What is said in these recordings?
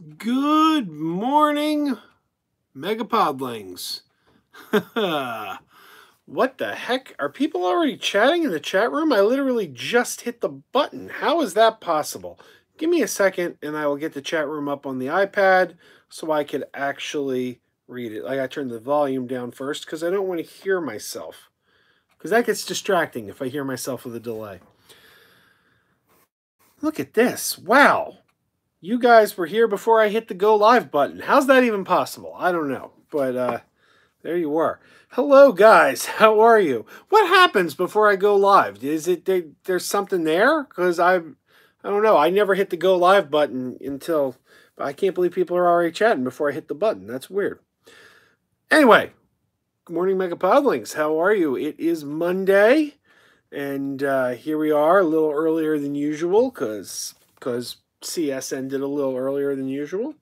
Good morning, MegaPodlings. What the heck? Are people already chatting in the chat room? I literally just hit the button. How is that possible? Give me a second and I will get the chat room up on the iPad so I could actually read it. I gotta turn the volume down first because I don't want to hear myself. Because that gets distracting if I hear myself with a delay. Look at this. Wow. You guys were here before I hit the go live button. How's that even possible? I don't know. But there you were. Hello, guys. How are you? What happens before I go live? Is it there's something there? Because I don't know. I never hit the go live button until... I can't believe people are already chatting before I hit the button. That's weird. Anyway, good morning, MegaPodlings. How are you? It is Monday, and here we are a little earlier than usual because CS ended a little earlier than usual.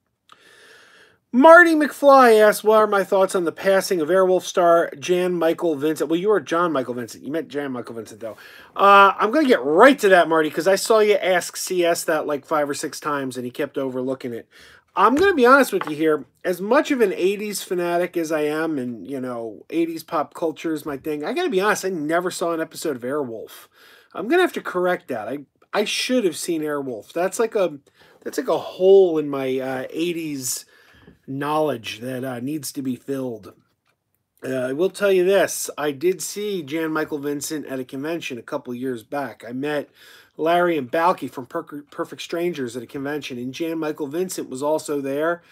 Marty McFly asked, what are my thoughts on the passing of Airwolf star Jan Michael Vincent? Well, you are John Michael Vincent. You meant Jan Michael Vincent, though. I'm going to get right to that, Marty, because I saw you ask CS that like 5 or 6 times, and he kept overlooking it. I'm going to be honest with you here. As much of an 80s fanatic as I am, and, 80s pop culture is my thing, I got to be honest, I never saw an episode of Airwolf. I'm going to have to correct that. I should have seen Airwolf. That's like a hole in my 80s knowledge that needs to be filled. I will tell you this. I did see Jan Michael Vincent at a convention a couple years back. I met Larry and Balky from Perfect Strangers at a convention, and Jan Michael Vincent was also there,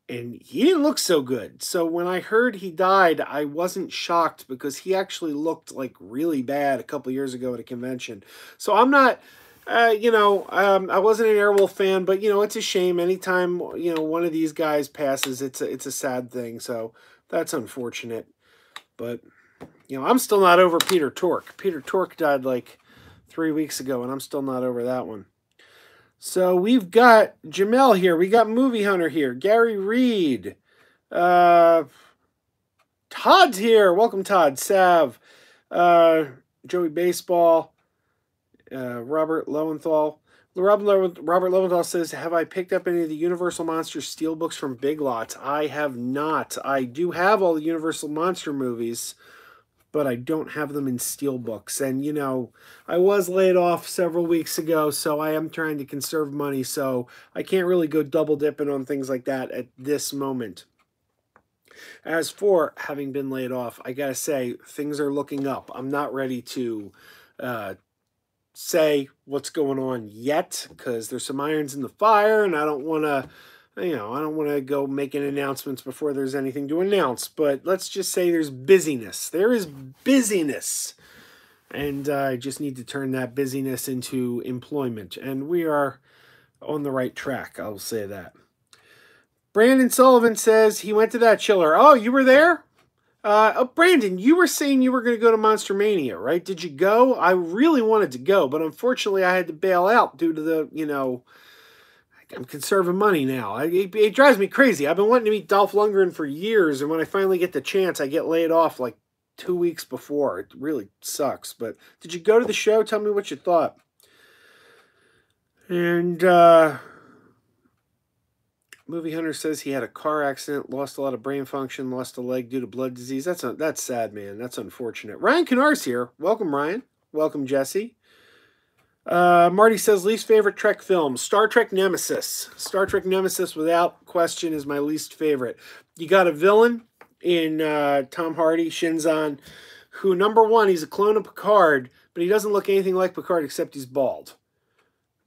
and he didn't look so good. So when I heard he died, I wasn't shocked because he actually looked like really bad a couple years ago at a convention. So I'm not... I wasn't an Airwolf fan, but, it's a shame. Anytime, one of these guys passes, it's a sad thing. So that's unfortunate. But, I'm still not over Peter Tork. Peter Tork died like 3 weeks ago, and I'm still not over that one. So we've got Jamel here. We got Movie Hunter here. Gary Reed. Todd's here. Welcome, Todd. Sav. Joey Baseball. Robert Lowenthal. Robert Lowenthal says, have I picked up any of the Universal Monsters steelbooks from Big Lots? I have not. I do have all the Universal Monster movies, but I don't have them in steelbooks. And, I was laid off several weeks ago, so I am trying to conserve money, so I can't really go double dipping on things like that at this moment. As for having been laid off, I gotta say, things are looking up. I'm not ready to... say what's going on yet because there's some irons in the fire and I don't want to I don't want to go making announcements before there's anything to announce, but let's just say there's busyness. There is busyness, and I just need to turn that busyness into employment, and we are on the right track. I'll say that. Brandon Sullivan says he went to that chiller. Oh, you were there? Brandon, you were saying you were going to go to Monster Mania, right? Did you go? I really wanted to go, but unfortunately I had to bail out due to the, I'm conserving money now. It drives me crazy. I've been wanting to meet Dolph Lundgren for years, and when I finally get the chance, I get laid off like 2 weeks before. It really sucks, but did you go to the show? Tell me what you thought. And, Movie Hunter says he had a car accident, lost a lot of brain function, lost a leg due to blood disease. That's sad, man. That's unfortunate. Ryan Kennar's here. Welcome, Ryan. Welcome, Jesse. Marty says, least favorite Trek film, Star Trek Nemesis. Star Trek Nemesis, without question, is my least favorite. You got a villain in Tom Hardy, Shinzon, who, number one, he's a clone of Picard, but he doesn't look anything like Picard except he's bald.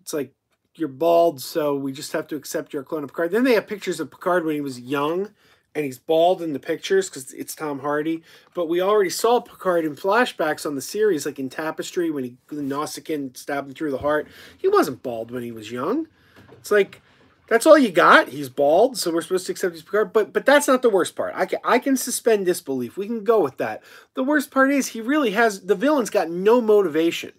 It's like, you're bald, so we just have to accept you're a clone of Picard. Then they have pictures of Picard when he was young, and he's bald in the pictures because it's Tom Hardy. But we already saw Picard in flashbacks on the series, like in Tapestry, when the Nausicaan stabbed him through the heart. He wasn't bald when he was young. It's like, that's all you got. He's bald, so we're supposed to accept he's Picard. But that's not the worst part. I can suspend disbelief. We can go with that. The worst part is he really has, the villain's got no motivation.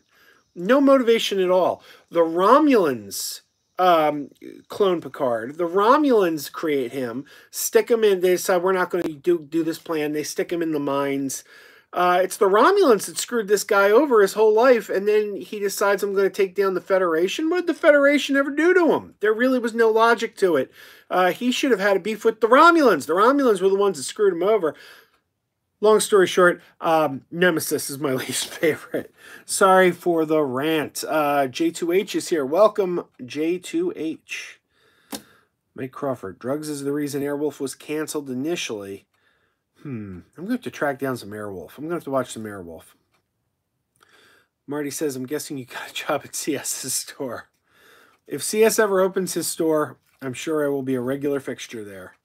No motivation at all. The Romulans clone Picard. The Romulans create him, stick him in. They decide we're not going to do this plan. They stick him in the mines. It's the Romulans that screwed this guy over his whole life, and then he decides, I'm going to take down the Federation. What did the Federation ever do to him? There really was no logic to it. He should have had a beef with the Romulans. The Romulans were the ones that screwed him over. Long story short, Nemesis is my least favorite. Sorry for the rant. J2H is here. Welcome, J2H. Mike Crawford. Drugs is the reason Airwolf was canceled initially. I'm going to have to track down some Airwolf. I'm going to have to watch some Airwolf. Marty says, I'm guessing you got a job at CS's store. If CS ever opens his store, I'm sure I will be a regular fixture there.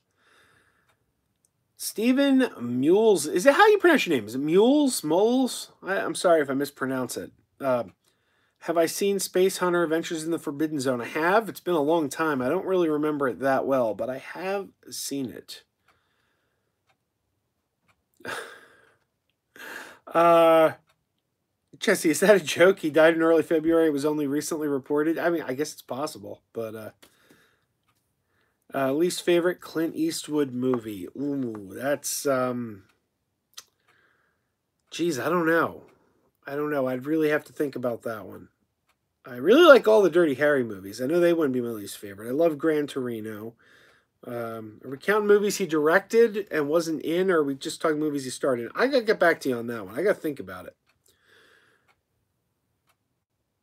Stephen Mules. Is it how you pronounce your name? Is it Mules? Moles? I'm sorry if I mispronounce it. Have I seen Space Hunter Adventures in the Forbidden Zone? I have. It's been a long time. I don't really remember it that well, but I have seen it. Jesse, is that a joke? He died in early February. It was only recently reported. I mean, I guess it's possible, but least favorite Clint Eastwood movie. Ooh, that's geez, I don't know. I'd really have to think about that one. I really like all the Dirty Harry movies. I know they wouldn't be my least favorite. I love Gran Torino. Are we counting movies he directed and wasn't in, or are we just talking movies he starred in? I got to get back to you on that one. I got to think about it.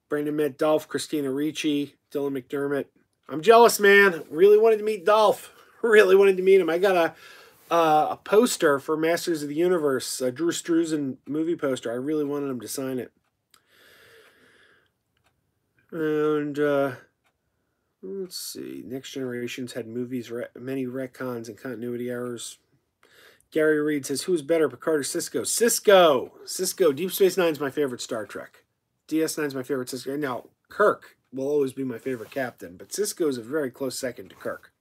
Brandon met Dolph, Christina Ricci, Dylan McDermott. I'm jealous, man. Really wanted to meet Dolph. Really wanted to meet him. I got a poster for Masters of the Universe, a Drew Struzan movie poster. I really wanted him to sign it. And let's see. Next Generations had movies, many retcons and continuity errors. Gary Reed says, who's better, Picard or Sisko? Sisko. Deep Space Nine is my favorite Star Trek. DS9 is my favorite Sisko. Now, Kirk will always be my favorite captain, but Sisko is a very close second to Kirk.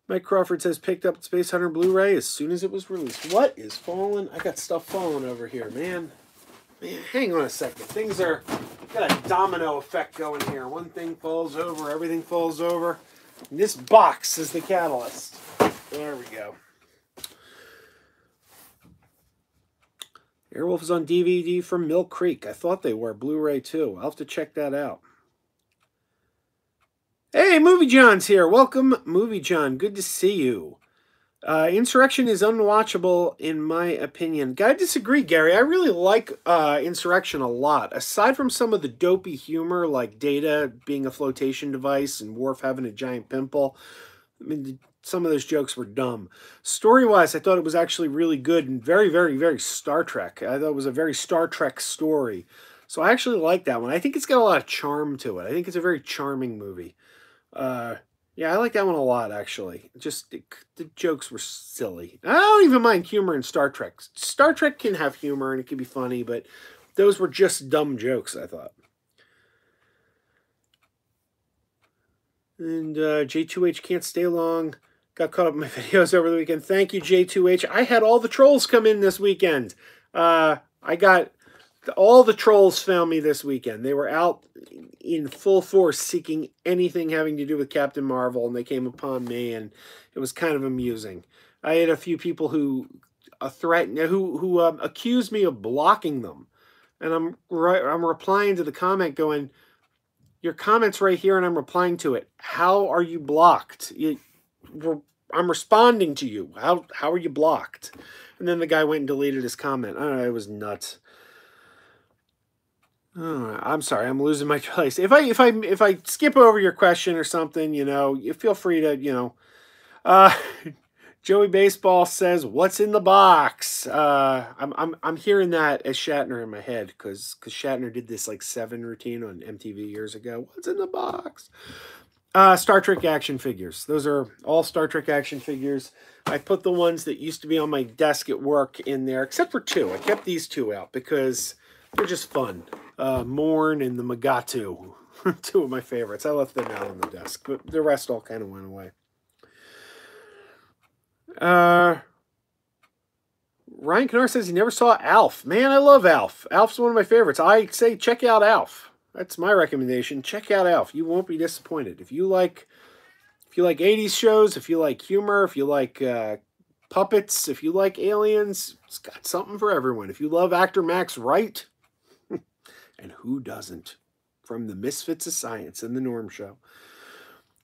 Mike Crawford says, picked up Space Hunter Blu-ray as soon as it was released. What is falling? I got stuff falling over here, man. Man, hang on a second. Things are got a domino effect going here. One thing falls over, everything falls over. And this box is the catalyst. There we go. Airwolf is on DVD from Mill Creek. I thought they were Blu-ray too. I'll have to check that out. Hey, Movie John's here. Welcome, Movie John. Good to see you. Insurrection is unwatchable, in my opinion. I disagree, Gary. I really like Insurrection a lot. Aside from some of the dopey humor, like Data being a flotation device and Worf having a giant pimple, I mean, some of those jokes were dumb. Story-wise, I thought it was actually really good and very, very, very Star Trek. I thought it was a very Star Trek story. So I actually like that one. I think it's got a lot of charm to it. I think it's a very charming movie. Yeah, I like that one a lot, actually. Just, the jokes were silly. I don't even mind humor in Star Trek. Star Trek can have humor and it can be funny, but those were just dumb jokes, I thought. And J2H can't stay long. Got caught up in my videos over the weekend. Thank you, J2H. I had all the trolls come in this weekend. I got... all the trolls found me this weekend. They were out in full force seeking anything having to do with Captain Marvel, and they came upon me, and it was kind of amusing. I had a few people who accused me of blocking them, and I'm replying to the comment going, your comment's right here, and I'm replying to it. How are you blocked? I'm responding to you. How are you blocked? And then the guy went and deleted his comment. I don't know, it was nuts. Oh, I'm sorry, I'm losing my place. If I skip over your question or something, you feel free to, Joey Baseball says, "What's in the box?" I'm hearing that as Shatner in my head because Shatner did this like 7 routine on MTV years ago. What's in the box? Star Trek action figures. Those are all Star Trek action figures. I put the ones that used to be on my desk at work in there, except for 2. I kept these 2 out because they're just fun. Morn and the Megatu. 2 of my favorites. I left them out on the desk, but the rest all kind of went away. Ryan Knar says he never saw Alf. Man, I love Alf. Alf's one of my favorites. I say check out Alf. That's my recommendation. Check out Alf. You won't be disappointed. If you like 80s shows, if you like humor, if you like puppets, if you like aliens, it's got something for everyone. If you love actor Max Wright, and who doesn't, from the Misfits of Science and the Norm Show.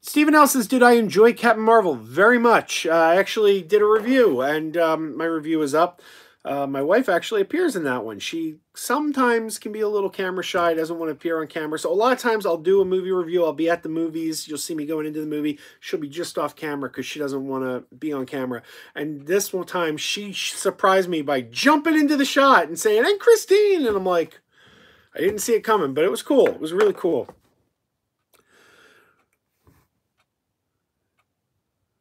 Stephen L. says, did I enjoy Captain Marvel? Very much. I actually did a review, and my review is up. My wife actually appears in that one. She sometimes can be a little camera shy, doesn't want to appear on camera. So a lot of times I'll do a movie review. I'll be at the movies. You'll see me going into the movie. She'll be just off camera because she doesn't want to be on camera. And this one time she surprised me by jumping into the shot and saying, and Christine! And I'm like, I didn't see it coming, but it was cool. It was really cool.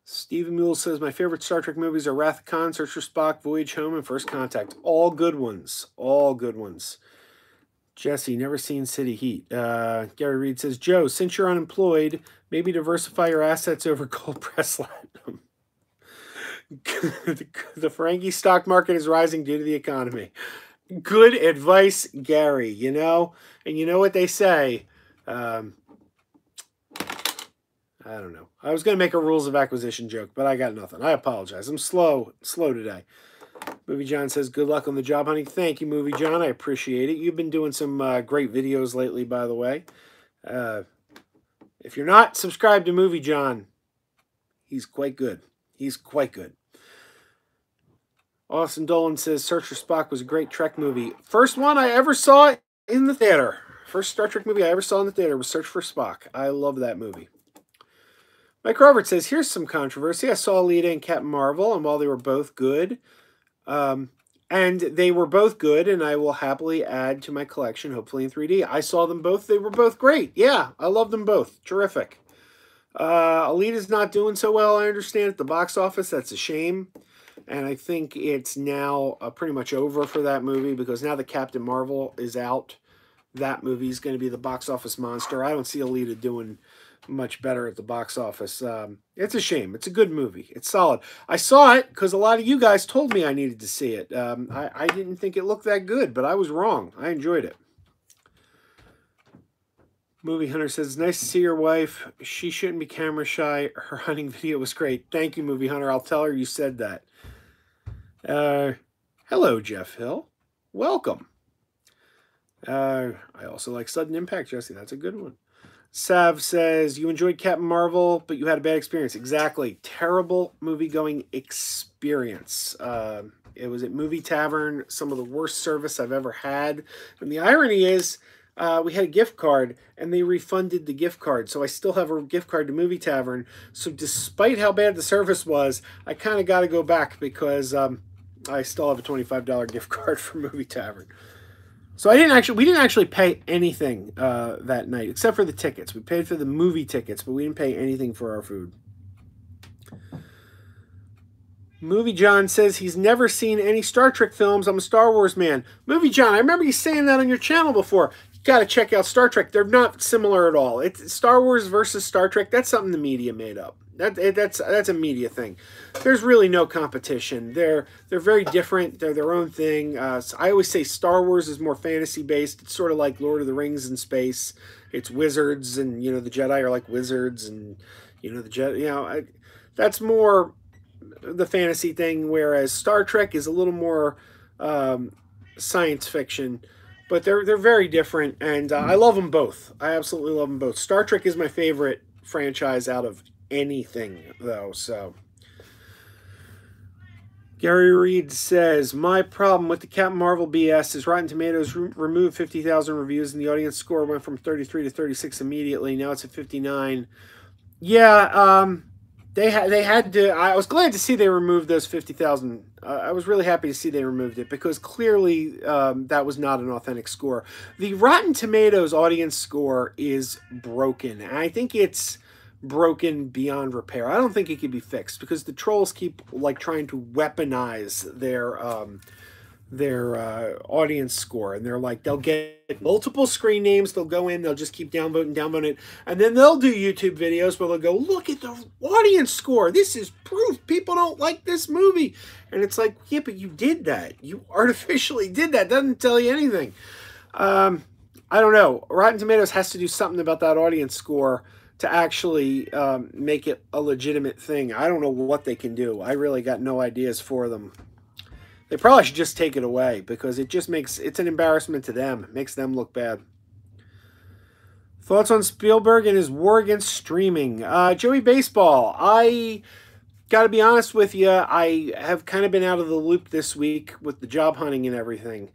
Stephen Mule says, my favorite Star Trek movies are Wrath of Khan, Search for Spock, Voyage Home, and First Contact. All good ones. All good ones. Jesse, never seen City Heat. Gary Reed says, Joe, since you're unemployed, maybe diversify your assets over gold press platinum. The Ferengi stock market is rising due to the economy. Good advice, Gary, you know? And you know what they say? I don't know. I was going to make a rules of acquisition joke, but I got nothing. I apologize. I'm slow today. Movie John says, good luck on the job hunting. Thank you, Movie John. I appreciate it. You've been doing some great videos lately, by the way. If you're not subscribed to Movie John, he's quite good. He's quite good. Austin Dolan says, Search for Spock was a great Trek movie. First one I ever saw in the theater. First Star Trek movie I ever saw in the theater was Search for Spock. I love that movie. Mike Robert says, here's some controversy. I saw Alita and Captain Marvel, and while they were both good, and I will happily add to my collection, hopefully in 3D. I saw them both. They were both great. Yeah, I love them both. Terrific. Alita's not doing so well, I understand, at the box office. That's a shame. And I think it's now pretty much over for that movie because now that Captain Marvel is out, that movie's going to be the box office monster. I don't see Alita doing much better at the box office. It's a shame. It's a good movie. It's solid. I saw it because a lot of you guys told me I needed to see it. I didn't think it looked that good, but I was wrong. I enjoyed it. Movie Hunter says, it's nice to see your wife. She shouldn't be camera shy. Her hunting video was great. Thank you, Movie Hunter. I'll tell her you said that. Hello, Jeff Hill. Welcome. I also like Sudden Impact, Jesse. That's a good one. Sav says, you enjoyed Captain Marvel, but you had a bad experience. Exactly. Terrible movie-going experience. It was at Movie Tavern, some of the worst service I've ever had. And the irony is, we had a gift card, and they refunded the gift card. So I still have a gift card to Movie Tavern. So despite how bad the service was, I kind of got to go back because I still have a $25 gift card for Movie Tavern. So we didn't actually pay anything that night, except for the tickets. We paid for the movie tickets, but we didn't pay anything for our food. Movie John says he's never seen any Star Trek films. I'm a Star Wars man. Movie John, I remember you saying that on your channel before. You got to check out Star Trek. They're not similar at all. It's Star Wars versus Star Trek. That's something the media made up. That's a media thing. There's really no competition. They're very different. They're their own thing. So I always say Star Wars is more fantasy based. It's sort of like Lord of the Rings in space. It's wizards, and the Jedi are like wizards, and the Jedi. That's more the fantasy thing. Whereas Star Trek is a little more science fiction. But they're very different, and I love them both. I absolutely love them both. Star Trek is my favorite franchise out of anything, though. So Gary Reed says, my problem with the Captain Marvel BS is Rotten Tomatoes removed 50,000 reviews, and the audience score went from 33 to 36 immediately. Now it's at 59. Yeah, they had to. I was glad to see they removed those 50,000. I was really happy to see they removed it because clearly that was not an authentic score. The Rotten Tomatoes audience score is broken, and I think it's broken beyond repair. I don't think it can be fixed because the trolls keep trying to weaponize their audience score, and they'll get multiple screen names, they'll go in, they'll just keep downvoting it, and then they'll do YouTube videos where they'll go, look at the audience score, this is proof people don't like this movie. And it's like, yeah, but you did that, you artificially did that. Doesn't tell you anything. I don't know, Rotten Tomatoes has to do something about that audience score to actually make it a legitimate thing. I don't know what they can do. I really got no ideas for them. They probably should just take it away because it's an embarrassment to them. It makes them look bad. Thoughts on Spielberg and his war against streaming? Joey Baseball, I got to be honest with you, I have kind of been out of the loop this week with the job hunting and everything.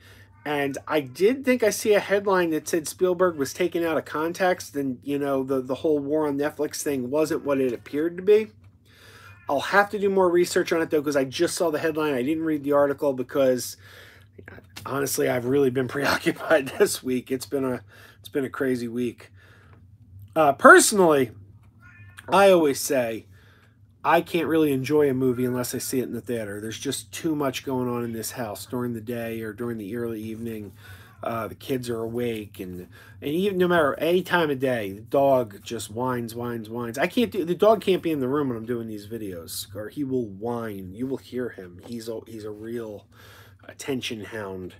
And I did think I see a headline that said Spielberg was taken out of context and, you know, the whole war on Netflix thing wasn't what it appeared to be. I'll have to do more research on it, though, because I just saw the headline. I didn't read the article because, honestly, I've really been preoccupied this week. It's been a crazy week. Personally, I always say I can't really enjoy a movie unless I see it in the theater. There's just too much going on in this house during the day or during the early evening. The kids are awake, and even no matter any time of day, the dog just whines. The dog can't be in the room when I'm doing these videos, or he will whine. You will hear him. He's a real attention hound.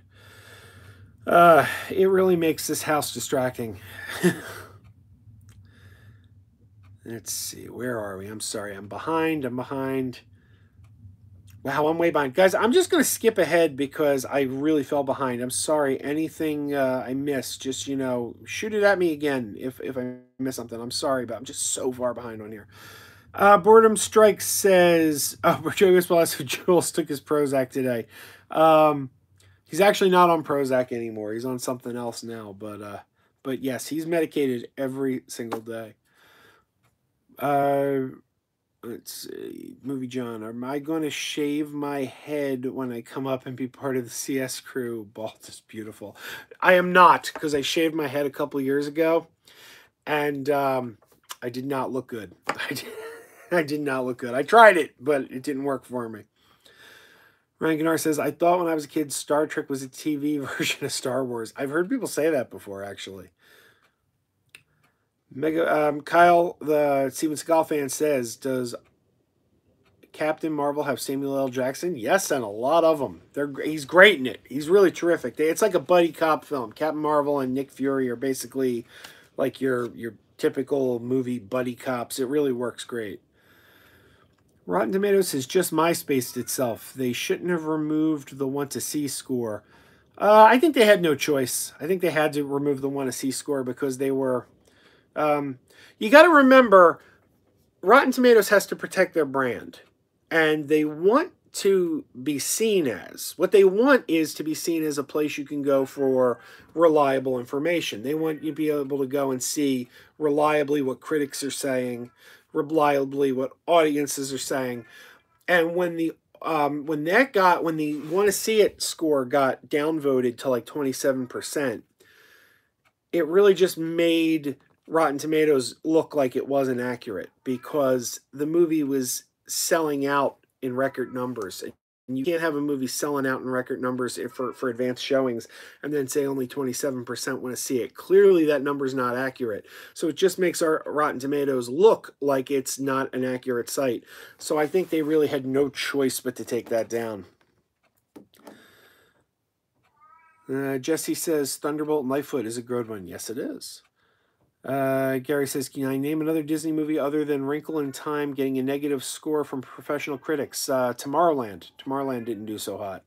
It really makes this house distracting. Let's see, where are we? I'm sorry, I'm behind. Wow, I'm way behind. Guys, I'm just going to skip ahead because I really fell behind. I'm sorry. Anything I missed, just, you know, shoot it at me again if I miss something. I'm sorry, but I'm just so far behind on here. Boredom Strike says, Joey Baseball asked if Jules took his Prozac today. He's actually not on Prozac anymore. He's on something else now, but yes, he's medicated every single day. Let's see. Movie John, am I going to shave my head when I come up and be part of the CS crew? Bald is beautiful. I am not, because I shaved my head a couple years ago, and I did not look good. I did not look good. I tried it, but it didn't work for me. Ryan Gennard says, I thought when I was a kid, Star Trek was a TV version of Star Wars. I've heard people say that before, actually. Kyle, the Steven Seagal fan, says, does Captain Marvel have Samuel L. Jackson? Yes, and a lot of them. He's great in it. He's really terrific. It's like a buddy cop film. Captain Marvel and Nick Fury are basically like your typical movie buddy cops. It really works great. Rotten Tomatoes has just MySpaced itself. They shouldn't have removed the want to see score. I think they had no choice. I think they had to remove the want to see score because they were... you got to remember, Rotten Tomatoes has to protect their brand, and they want to be seen as, what they want is to be seen as a place you can go for reliable information. They want you to be able to go and see reliably what critics are saying, reliably what audiences are saying. And when the want to see it score got downvoted to like 27%, it really just made Rotten Tomatoes look like it wasn't accurate because the movie was selling out in record numbers. And you can't have a movie selling out in record numbers for advanced showings and then say only 27% want to see it. Clearly that number's not accurate. So it just makes our Rotten Tomatoes look like it's not an accurate site. So I think they really had no choice but to take that down. Jesse says Thunderbolt and Lightfoot is a good one. Yes, it is. Gary says, can I name another Disney movie other than Wrinkle in Time getting a negative score from professional critics? Tomorrowland. Tomorrowland didn't do so hot.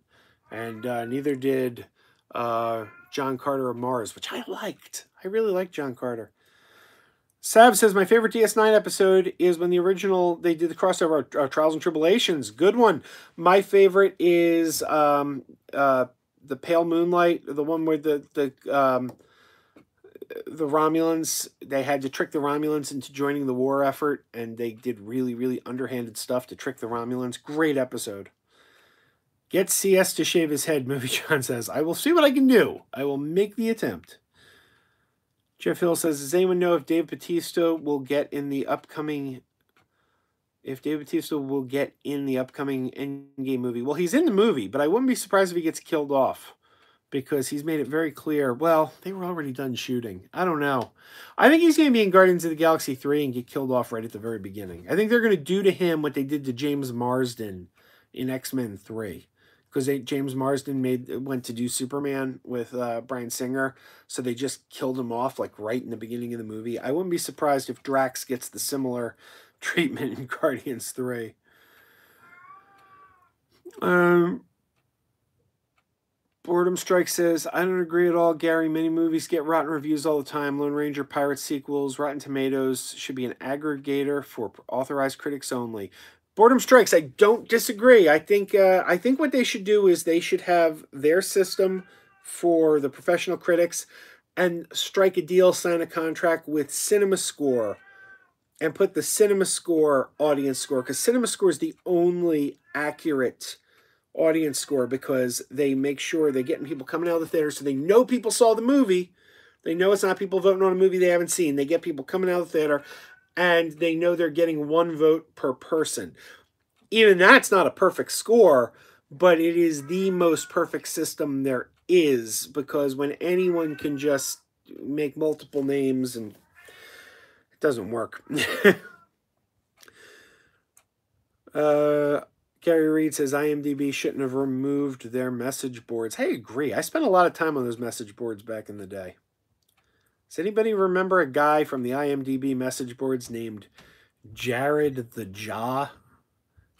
And neither did John Carter of Mars, which I liked. I really liked John Carter. Sab says, my favorite DS9 episode is when they did the crossover of Trials and Tribulations. Good one. My favorite is the Pale Moonlight, the one where the Romulans, they had to trick the Romulans into joining the war effort, and they did really, really underhanded stuff to trick the Romulans. Great episode. Get CS to shave his head, Movie John says. I will see what I can do. I will make the attempt. Jeff Hill says, does anyone know if Dave Bautista will get in the upcoming... Endgame movie? Well, he's in the movie, but I wouldn't be surprised if he gets killed off. Because he's made it very clear, well, they were already done shooting. I don't know. I think he's going to be in Guardians of the Galaxy 3 and get killed off right at the very beginning. I think they're going to do to him what they did to James Marsden in X-Men 3. because James Marsden went to do Superman with Bryan Singer, so they just killed him off like right in the beginning of the movie. I wouldn't be surprised if Drax gets the similar treatment in Guardians 3. Boredom Strike says, I don't agree at all, Gary. Many movies get rotten reviews all the time. Lone Ranger, Pirate sequels, Rotten Tomatoes should be an aggregator for authorized critics only. Boredom Strikes, I don't disagree. I think what they should do is they should have their system for the professional critics and strike a deal, sign a contract with Cinema Score and put the Cinema Score audience score, because Cinema Score is the only accurate audience score, because they make sure they're getting people coming out of the theater, so they know people saw the movie. They know it's not people voting on a movie they haven't seen. They get people coming out of the theater, and they know they're getting 1 vote per person. Even that's not a perfect score, but it is the most perfect system there is, because when anyone can just make multiple names, and it doesn't work. Gary Reed says IMDb shouldn't have removed their message boards. I agree. I spent a lot of time on those message boards back in the day. Does anybody remember a guy from the IMDb message boards named Jared the Jaw?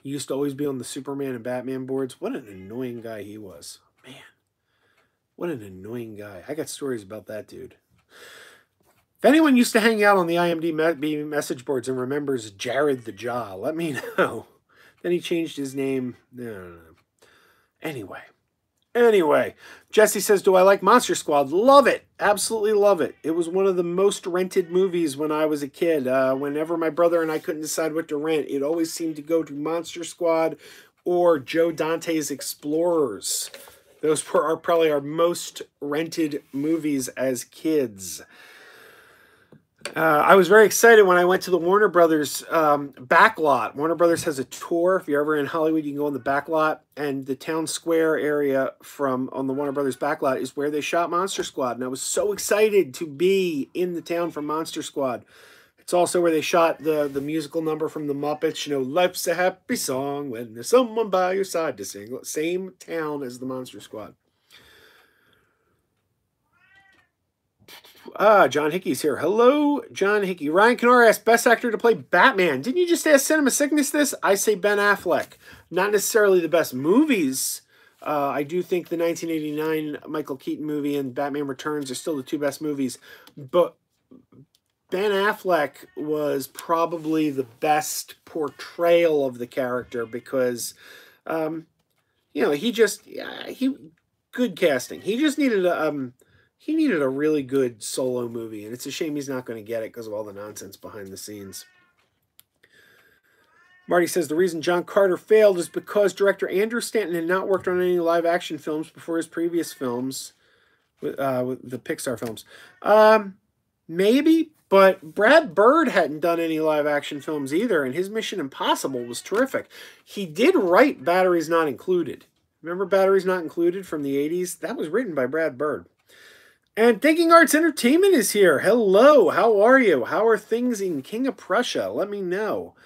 He used to always be on the Superman and Batman boards. What an annoying guy he was. Man, what an annoying guy. I got stories about that dude. If anyone used to hang out on the IMDb message boards and remembers Jared the Jaw, let me know. Then he changed his name. No. Anyway, Jesse says, do I like Monster Squad? Love it. Absolutely love it. It was one of the most rented movies when I was a kid. Whenever my brother and I couldn't decide what to rent, it always seemed to go to Monster Squad or Joe Dante's Explorers. Those were probably our most rented movies as kids. I was very excited when I went to the Warner Brothers backlot. Warner Brothers has a tour. If you're ever in Hollywood, you can go in the backlot, and the town square area on the Warner Brothers backlot is where they shot Monster Squad. And I was so excited to be in the town for Monster Squad. It's also where they shot the musical number from the Muppets. You know, life's a happy song when there's someone by your side to sing. Same town as the Monster Squad. John Hickey's here. Hello, John Hickey. Ryan Kennard asked, best actor to play Batman. Didn't you just ask Cinema Sickness this? I say Ben Affleck. Not necessarily the best movies. I do think the 1989 Michael Keaton movie and Batman Returns are still the 2 best movies. But Ben Affleck was probably the best portrayal of the character because, you know, good casting. He just needed a really good solo movie, and it's a shame he's not going to get it because of all the nonsense behind the scenes. Marty says the reason John Carter failed is because director Andrew Stanton had not worked on any live-action films before his previous films, with the Pixar films. Maybe, but Brad Bird hadn't done any live-action films either, and his Mission Impossible was terrific. He did write Batteries Not Included. Remember Batteries Not Included from the 80s? That was written by Brad Bird. And Thinking Arts Entertainment is here. Hello, how are you? How are things in King of Prussia? Let me know.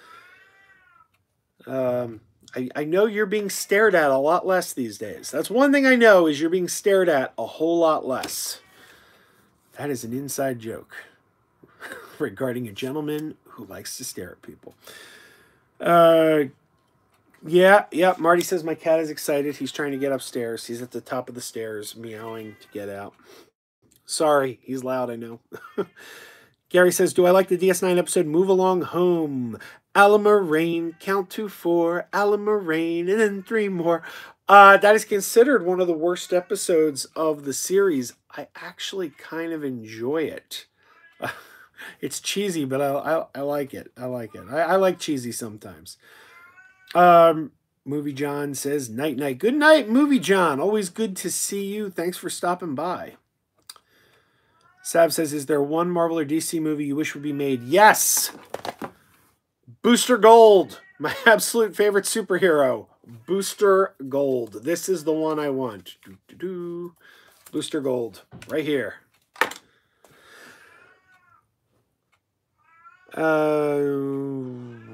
I know you're being stared at a lot less these days. That's one thing I know, is you're being stared at a whole lot less. That is an inside joke regarding a gentleman who likes to stare at people. Yeah, Marty says my cat is excited. He's trying to get upstairs. He's at the top of the stairs meowing to get out. Sorry, he's loud, I know. Gary says, do I like the DS9 episode Move Along Home? Alamarain, count to 4, Alamarain, and then 3 more. That is considered one of the worst episodes of the series. I actually kind of enjoy it. It's cheesy, but I like it. I like cheesy sometimes. Movie John says, night. Good night, Movie John. Always good to see you. Thanks for stopping by. Sav says, is there one Marvel or DC movie you wish would be made? Yes! Booster Gold. My absolute favorite superhero. Booster Gold. This is the one I want. Booster Gold. Right here.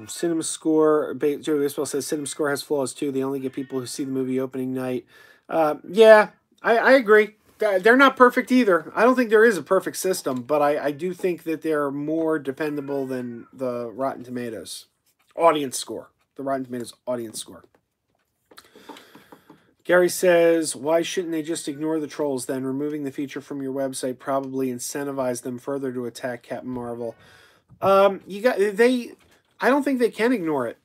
Cinema Score, Joey Baseball says Cinema Score has flaws too. They only get people who see the movie opening night. Yeah, I agree. They're not perfect either. I don't think there is a perfect system, but I do think that they're more dependable than the Rotten Tomatoes audience score. The Rotten Tomatoes audience score. Gary says, why shouldn't they just ignore the trolls then? Removing the feature from your website probably incentivize them further to attack Captain Marvel. I don't think they can ignore it.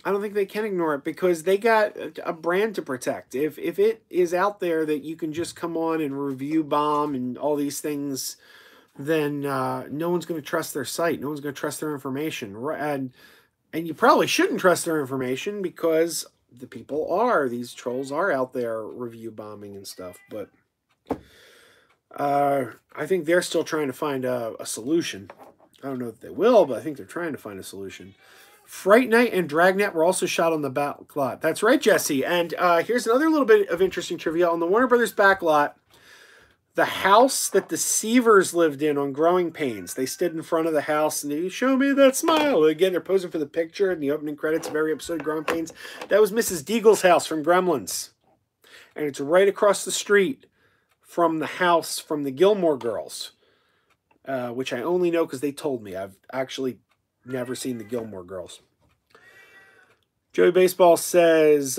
I don't think they can ignore it because they got a brand to protect. If it is out there that you can just come on and review bomb and all these things, then no one's going to trust their site. No one's going to trust their information. And you probably shouldn't trust their information because these trolls are out there review bombing and stuff. But I think they're still trying to find a solution. I don't know if they will, but I think they're trying to find a solution. Fright Night and Dragnet were also shot on the backlot. That's right, Jesse. And here's another little bit of interesting trivia. On the Warner Brothers backlot, the house that the Seavers lived in on Growing Pains, they stood in front of the house and they show me that smile. Again, they're posing for the picture in the opening credits of every episode of Growing Pains. That was Mrs. Deagle's house from Gremlins. And it's right across the street from the house from the Gilmore Girls, which I only know because they told me. I've actually never seen the Gilmore Girls. Joey Baseball says,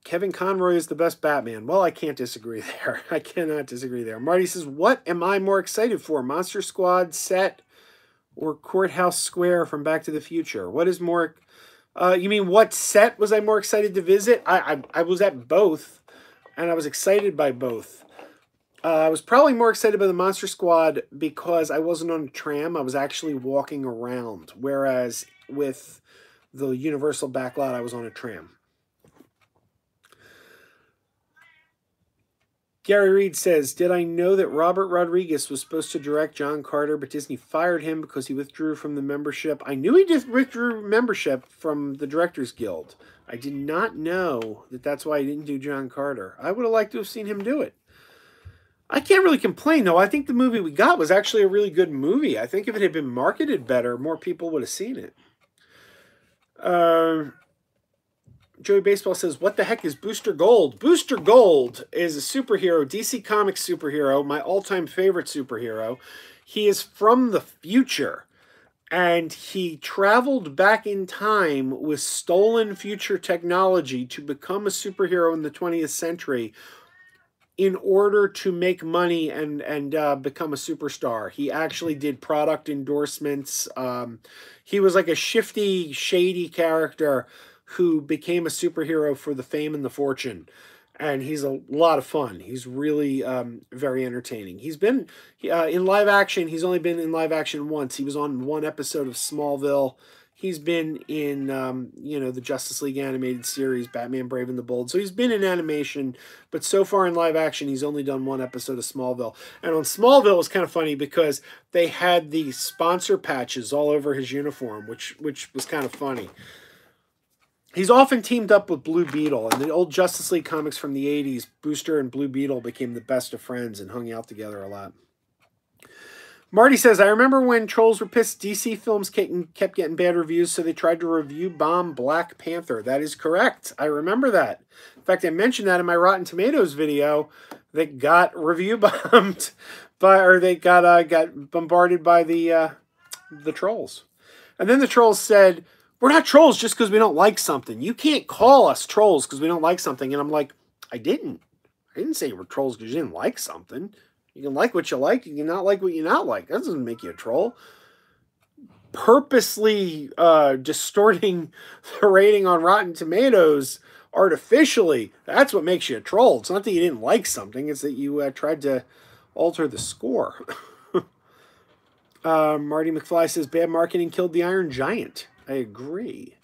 Kevin Conroy is the best Batman. Well, I can't disagree there. I cannot disagree there. Marty says, what am I more excited for? Monster Squad set or Courthouse Square from Back to the Future? What is more... you mean what set was I more excited to visit? I was at both, and I was excited by both. I was probably more excited by the Monster Squad because I wasn't on a tram. I was actually walking around. Whereas with the Universal backlot, I was on a tram. Gary Reed says, did I know that Robert Rodriguez was supposed to direct John Carter, but Disney fired him because he withdrew from the membership? I knew he just withdrew membership from the Directors Guild. I did not know that that's why he didn't do John Carter. I would have liked to have seen him do it. I can't really complain, though. I think the movie we got was actually a really good movie. I think if it had been marketed better, more people would have seen it. Joey Baseball says, what the heck is Booster Gold? Booster Gold is a superhero, DC Comics superhero, my all-time favorite superhero. He is from the future, and he traveled back in time with stolen future technology to become a superhero in the 20th century in order to make money and become a superstar. He actually did product endorsements. He was like a shifty, shady character who became a superhero for the fame and the fortune. And he's a lot of fun. He's really very entertaining. He's been in live action. He's only been in live action once. He was on one episode of Smallville. He's been in, the Justice League animated series, Batman Brave and the Bold. So he's been in animation, but so far in live action, he's only done one episode of Smallville. And on Smallville, it was kind of funny because they had the sponsor patches all over his uniform, which was kind of funny. He's often teamed up with Blue Beetle. In the old Justice League comics from the 80s, Booster and Blue Beetle became the best of friends and hung out together a lot. Marty says, I remember when trolls were pissed DC films kept getting bad reviews, so they tried to review bomb Black Panther. That is correct. I remember that. In fact, I mentioned that in my Rotten Tomatoes video that got review bombed they got bombarded by the trolls. And then the trolls said, we're not trolls just because we don't like something. You can't call us trolls because we don't like something. And I'm like, I didn't say we're trolls because you didn't like something. You can like what you like. You can not like what you not like. That doesn't make you a troll. Purposely distorting the rating on Rotten Tomatoes artificially, that's what makes you a troll. It's not that you didn't like something. It's that you tried to alter the score. Marty McFly says, bad marketing killed the Iron Giant. I agree.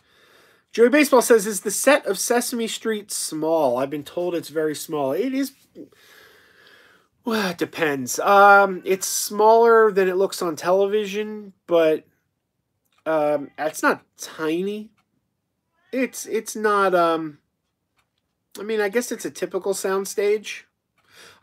Joey Baseball says, is the set of Sesame Street small? I've been told it's very small. It is... Well, it depends. It's smaller than it looks on television, but it's not tiny. It's not... I mean, I guess it's a typical soundstage.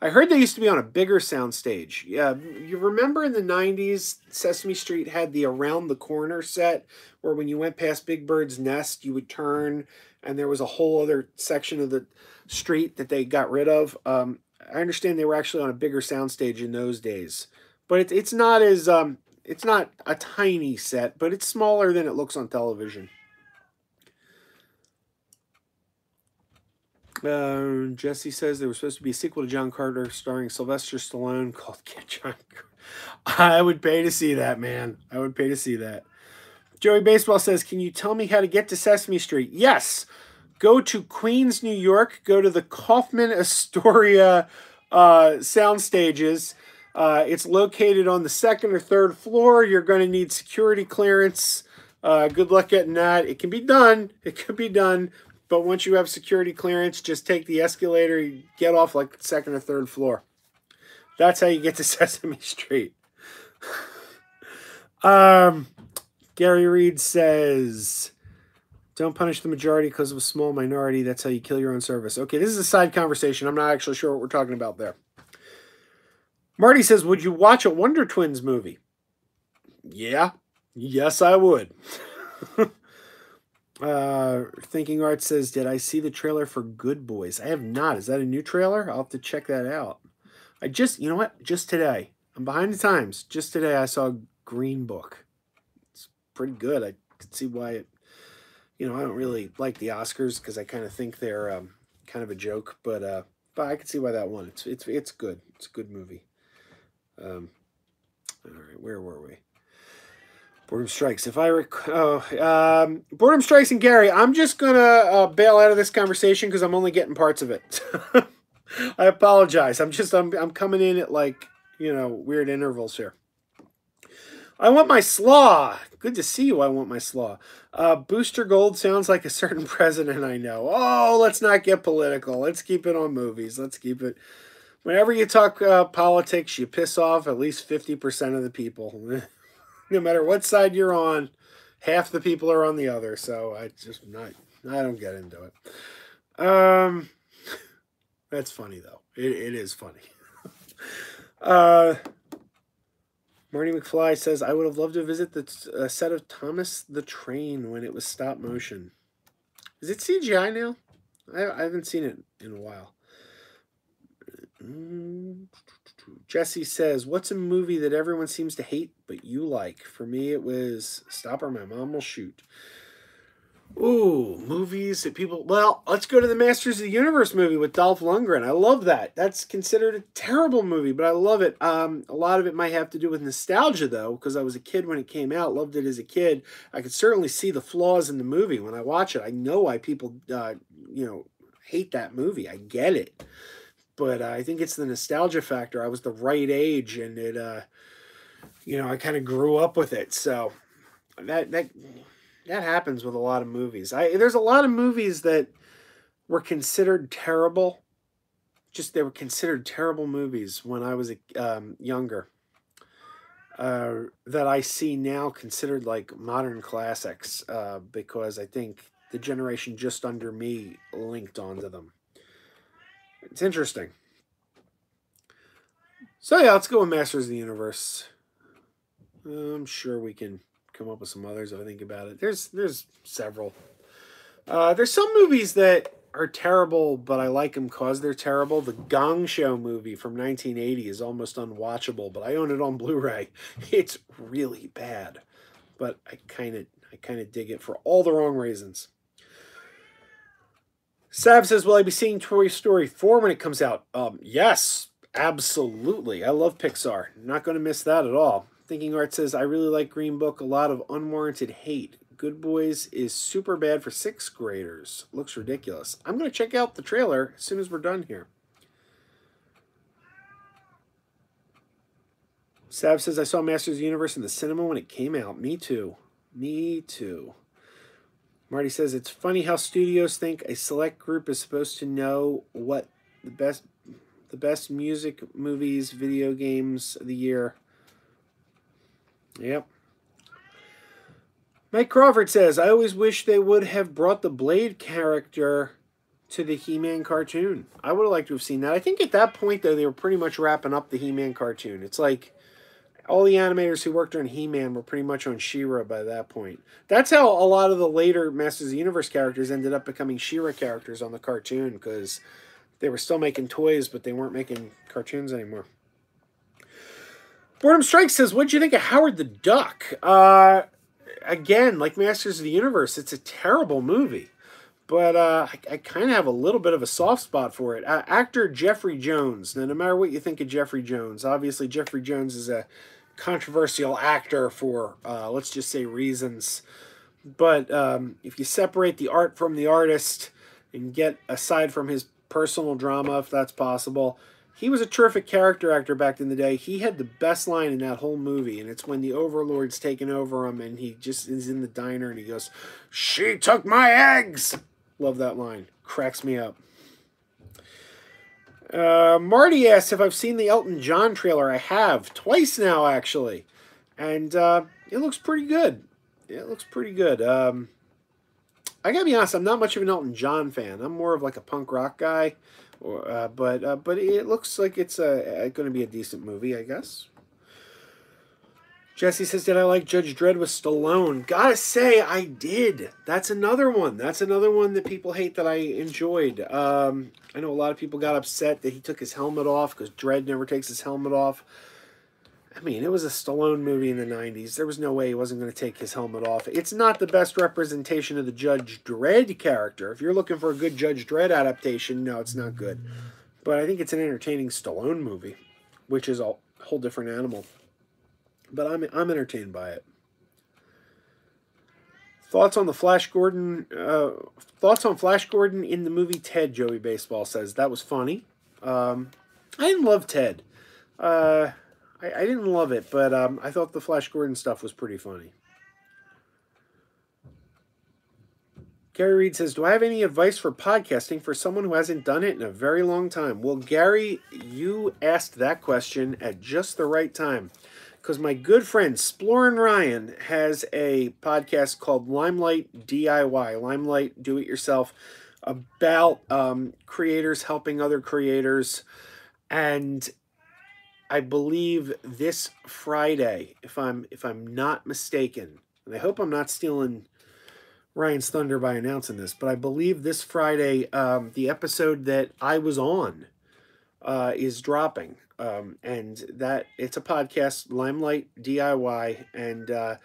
I heard they used to be on a bigger soundstage. Yeah, you remember in the 90s, Sesame Street had the Around the Corner set, where when you went past Big Bird's Nest, you would turn, and there was a whole other section of the street that they got rid of. I understand they were actually on a bigger soundstage in those days, but it's not as it's not a tiny set, but it's smaller than it looks on television. Jesse says there was supposed to be a sequel to John Carter starring Sylvester Stallone called Get John. I would pay to see that, man. I would pay to see that. Joey Baseball says, can you tell me how to get to Sesame Street? Yes. Go to Queens, New York. Go to the Kaufman Astoria sound stages. It's located on the second or third floor. You're going to need security clearance. Good luck getting that. It can be done. It could be done. But once you have security clearance, just take the escalator. You get off like the second or third floor. That's how you get to Sesame Street. Gary Reed says, don't punish the majority because of a small minority. That's how you kill your own service. Okay, this is a side conversation. I'm not actually sure what we're talking about there. Marty says, would you watch a Wonder Twins movie? Yeah. Yes, I would. Thinking Art says, did I see the trailer for Good Boys? I have not. Is that a new trailer? I'll have to check that out. You know what? Just today. I'm behind the times. Just today I saw Green Book. It's pretty good. I could see why it, I don't really like the Oscars because I kind of think they're kind of a joke, but I could see why that won. It's good. It's a good movie. All right, where were we? Boredom Strikes. Boredom Strikes and Gary, I'm just going to bail out of this conversation because I'm only getting parts of it. I apologize. I'm coming in at weird intervals here. I want my slaw. Good to see you. I want my slaw. Booster Gold sounds like a certain president I know. Oh, let's not get political. Let's keep it on movies. Let's keep it. Whenever you talk politics, you piss off at least 50% of the people. No matter what side you're on, half the people are on the other. So I don't get into it. That's funny though. It is funny. Marty McFly says, I would have loved to visit the set of Thomas the Train when it was stop motion. Is it CGI now? I haven't seen it in a while. Jesse says, what's a movie that everyone seems to hate but you like? For me, it was Stop or My Mom Will Shoot. Ooh, movies that people... Well, let's go to the Masters of the Universe movie with Dolph Lundgren. I love that. That's considered a terrible movie, but I love it. A lot of it might have to do with nostalgia, though, because I was a kid when it came out, loved it as a kid. I could certainly see the flaws in the movie when I watch it. I know why people, hate that movie. I get it. But I think it's the nostalgia factor. I was the right age, and it, I kind of grew up with it. So that happens with a lot of movies. There's a lot of movies that were considered terrible. They were considered terrible movies when I was younger. That I see now considered like modern classics because I think the generation just under me linked onto them. It's interesting. So yeah, let's go with Masters of the Universe. I'm sure we can come up with some others if I think about it. There's several. There's some movies that are terrible, but I like them because they're terrible. The Gong Show movie from 1980 is almost unwatchable, but I own it on Blu-ray. It's really bad, but I kind of dig it for all the wrong reasons. Sav says, will I be seeing Toy Story 4 when it comes out? Yes, absolutely. I love Pixar. Not going to miss that at all. Thinking Art says, I really like Green Book. A lot of unwarranted hate. Good Boys is super bad for 6th graders. Looks ridiculous. I'm going to check out the trailer as soon as we're done here. Sav says, I saw Masters of the Universe in the cinema when it came out. Me too. Me too. Marty says, it's funny how studios think a select group is supposed to know what the best music, movies, video games of the year. Yep. Mike Crawford says, I always wish they would have brought the Blade character to the He-Man cartoon. I would have liked to have seen that. I think at that point, though, they were pretty much wrapping up the He-Man cartoon. It's like all the animators who worked on He-Man were pretty much on She-Ra by that point. That's how a lot of the later Masters of the Universe characters ended up becoming She-Ra characters on the cartoon, because they were still making toys, but they weren't making cartoons anymore. Boredom Strike says, what'd you think of Howard the Duck? Again, like Masters of the Universe, it's a terrible movie. But I kind of have a little bit of a soft spot for it. Actor Jeffrey Jones. Now, no matter what you think of Jeffrey Jones, obviously Jeffrey Jones is a controversial actor for, let's just say, reasons. But if you separate the art from the artist and get aside from his personal drama, if that's possible, he was a terrific character actor back in the day. He had the best line in that whole movie, and it's when the Overlord's taking over him, and he just is in the diner, and he goes, "She took my eggs!" Love that line. Cracks me up. Marty asks if I've seen the Elton John trailer. I have. Twice now, actually. And it looks pretty good. It looks pretty good. I gotta be honest, I'm not much of an Elton John fan. I'm more of like a punk rock guy. But it looks like it's going to be a decent movie, I guess. Jesse says, did I like Judge Dredd with Stallone? Gotta say, I did. That's another one. That's another one that people hate that I enjoyed. I know a lot of people got upset that he took his helmet off because Dredd never takes his helmet off. I mean, it was a Stallone movie in the 90s. There was no way he wasn't going to take his helmet off. It's not the best representation of the Judge Dredd character. If you're looking for a good Judge Dredd adaptation, no, it's not good. But I think it's an entertaining Stallone movie, which is a whole different animal. But I'm entertained by it. Thoughts on the Flash Gordon? Thoughts on Flash Gordon in the movie Ted? Joey Baseball says that was funny. I didn't love Ted. I didn't love it, but I thought the Flash Gordon stuff was pretty funny. Gary Reed says, do I have any advice for podcasting for someone who hasn't done it in a very long time? Well, Gary, you asked that question at just the right time. Because my good friend Splorin Ryan has a podcast called Limelight DIY, Limelight Do It Yourself, about creators helping other creators. And I believe this Friday, if I'm not mistaken, and I hope I'm not stealing Ryan's thunder by announcing this, but I believe this Friday the episode that I was on is dropping. And that it's a podcast, Limelight DIY, and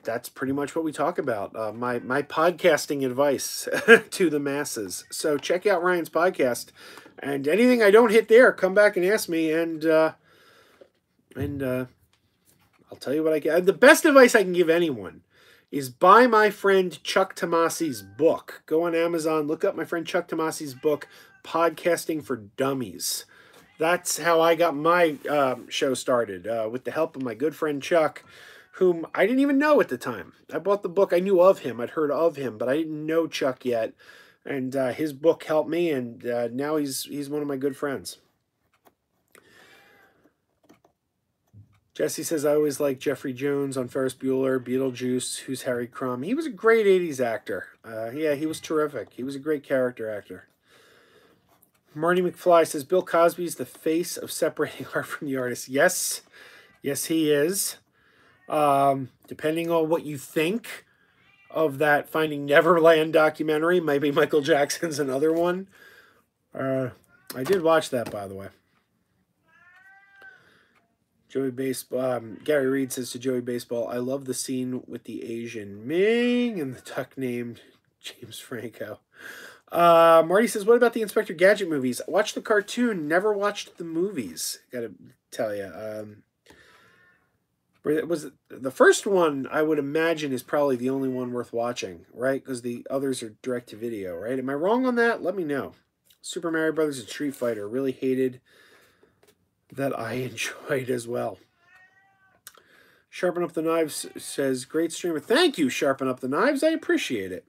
that's pretty much what we talk about. My podcasting advice to the masses. So check out Ryan's podcast, and anything I don't hit there, come back and ask me, and I'll tell you what I get. The best advice I can give anyone is buy my friend Chuck Tomasi's book. Go on Amazon, look up my friend Chuck Tomasi's book, Podcasting for Dummies. That's how I got my show started, with the help of my good friend Chuck, whom I didn't even know at the time. I bought the book. I knew of him. I'd heard of him, but I didn't know Chuck yet. And his book helped me, and now he's one of my good friends. Jesse says, I always liked Jeffrey Jones on Ferris Bueller, Beetlejuice, Who's Harry Crumb. He was a great 80s actor. Yeah, he was terrific. He was a great character actor. Marty McFly says, Bill Cosby's the face of separating art from the artist. Yes. Yes, he is. Depending on what you think of that Finding Neverland documentary, maybe Michael Jackson's another one. I did watch that, by the way. Joey Baseball, Gary Reed says to Joey Baseball, I love the scene with the Asian Ming and the duck named James Franco. Marty says, what about the Inspector Gadget movies? Watched the cartoon, never watched the movies. Gotta tell you. Was the first one, I would imagine, is probably the only one worth watching, right? Because the others are direct-to-video, right? Am I wrong on that? Let me know. Super Mario Brothers and Street Fighter, really hated that I enjoyed as well. Sharpen Up the Knives says, great streamer. Thank you, Sharpen Up the Knives. I appreciate it.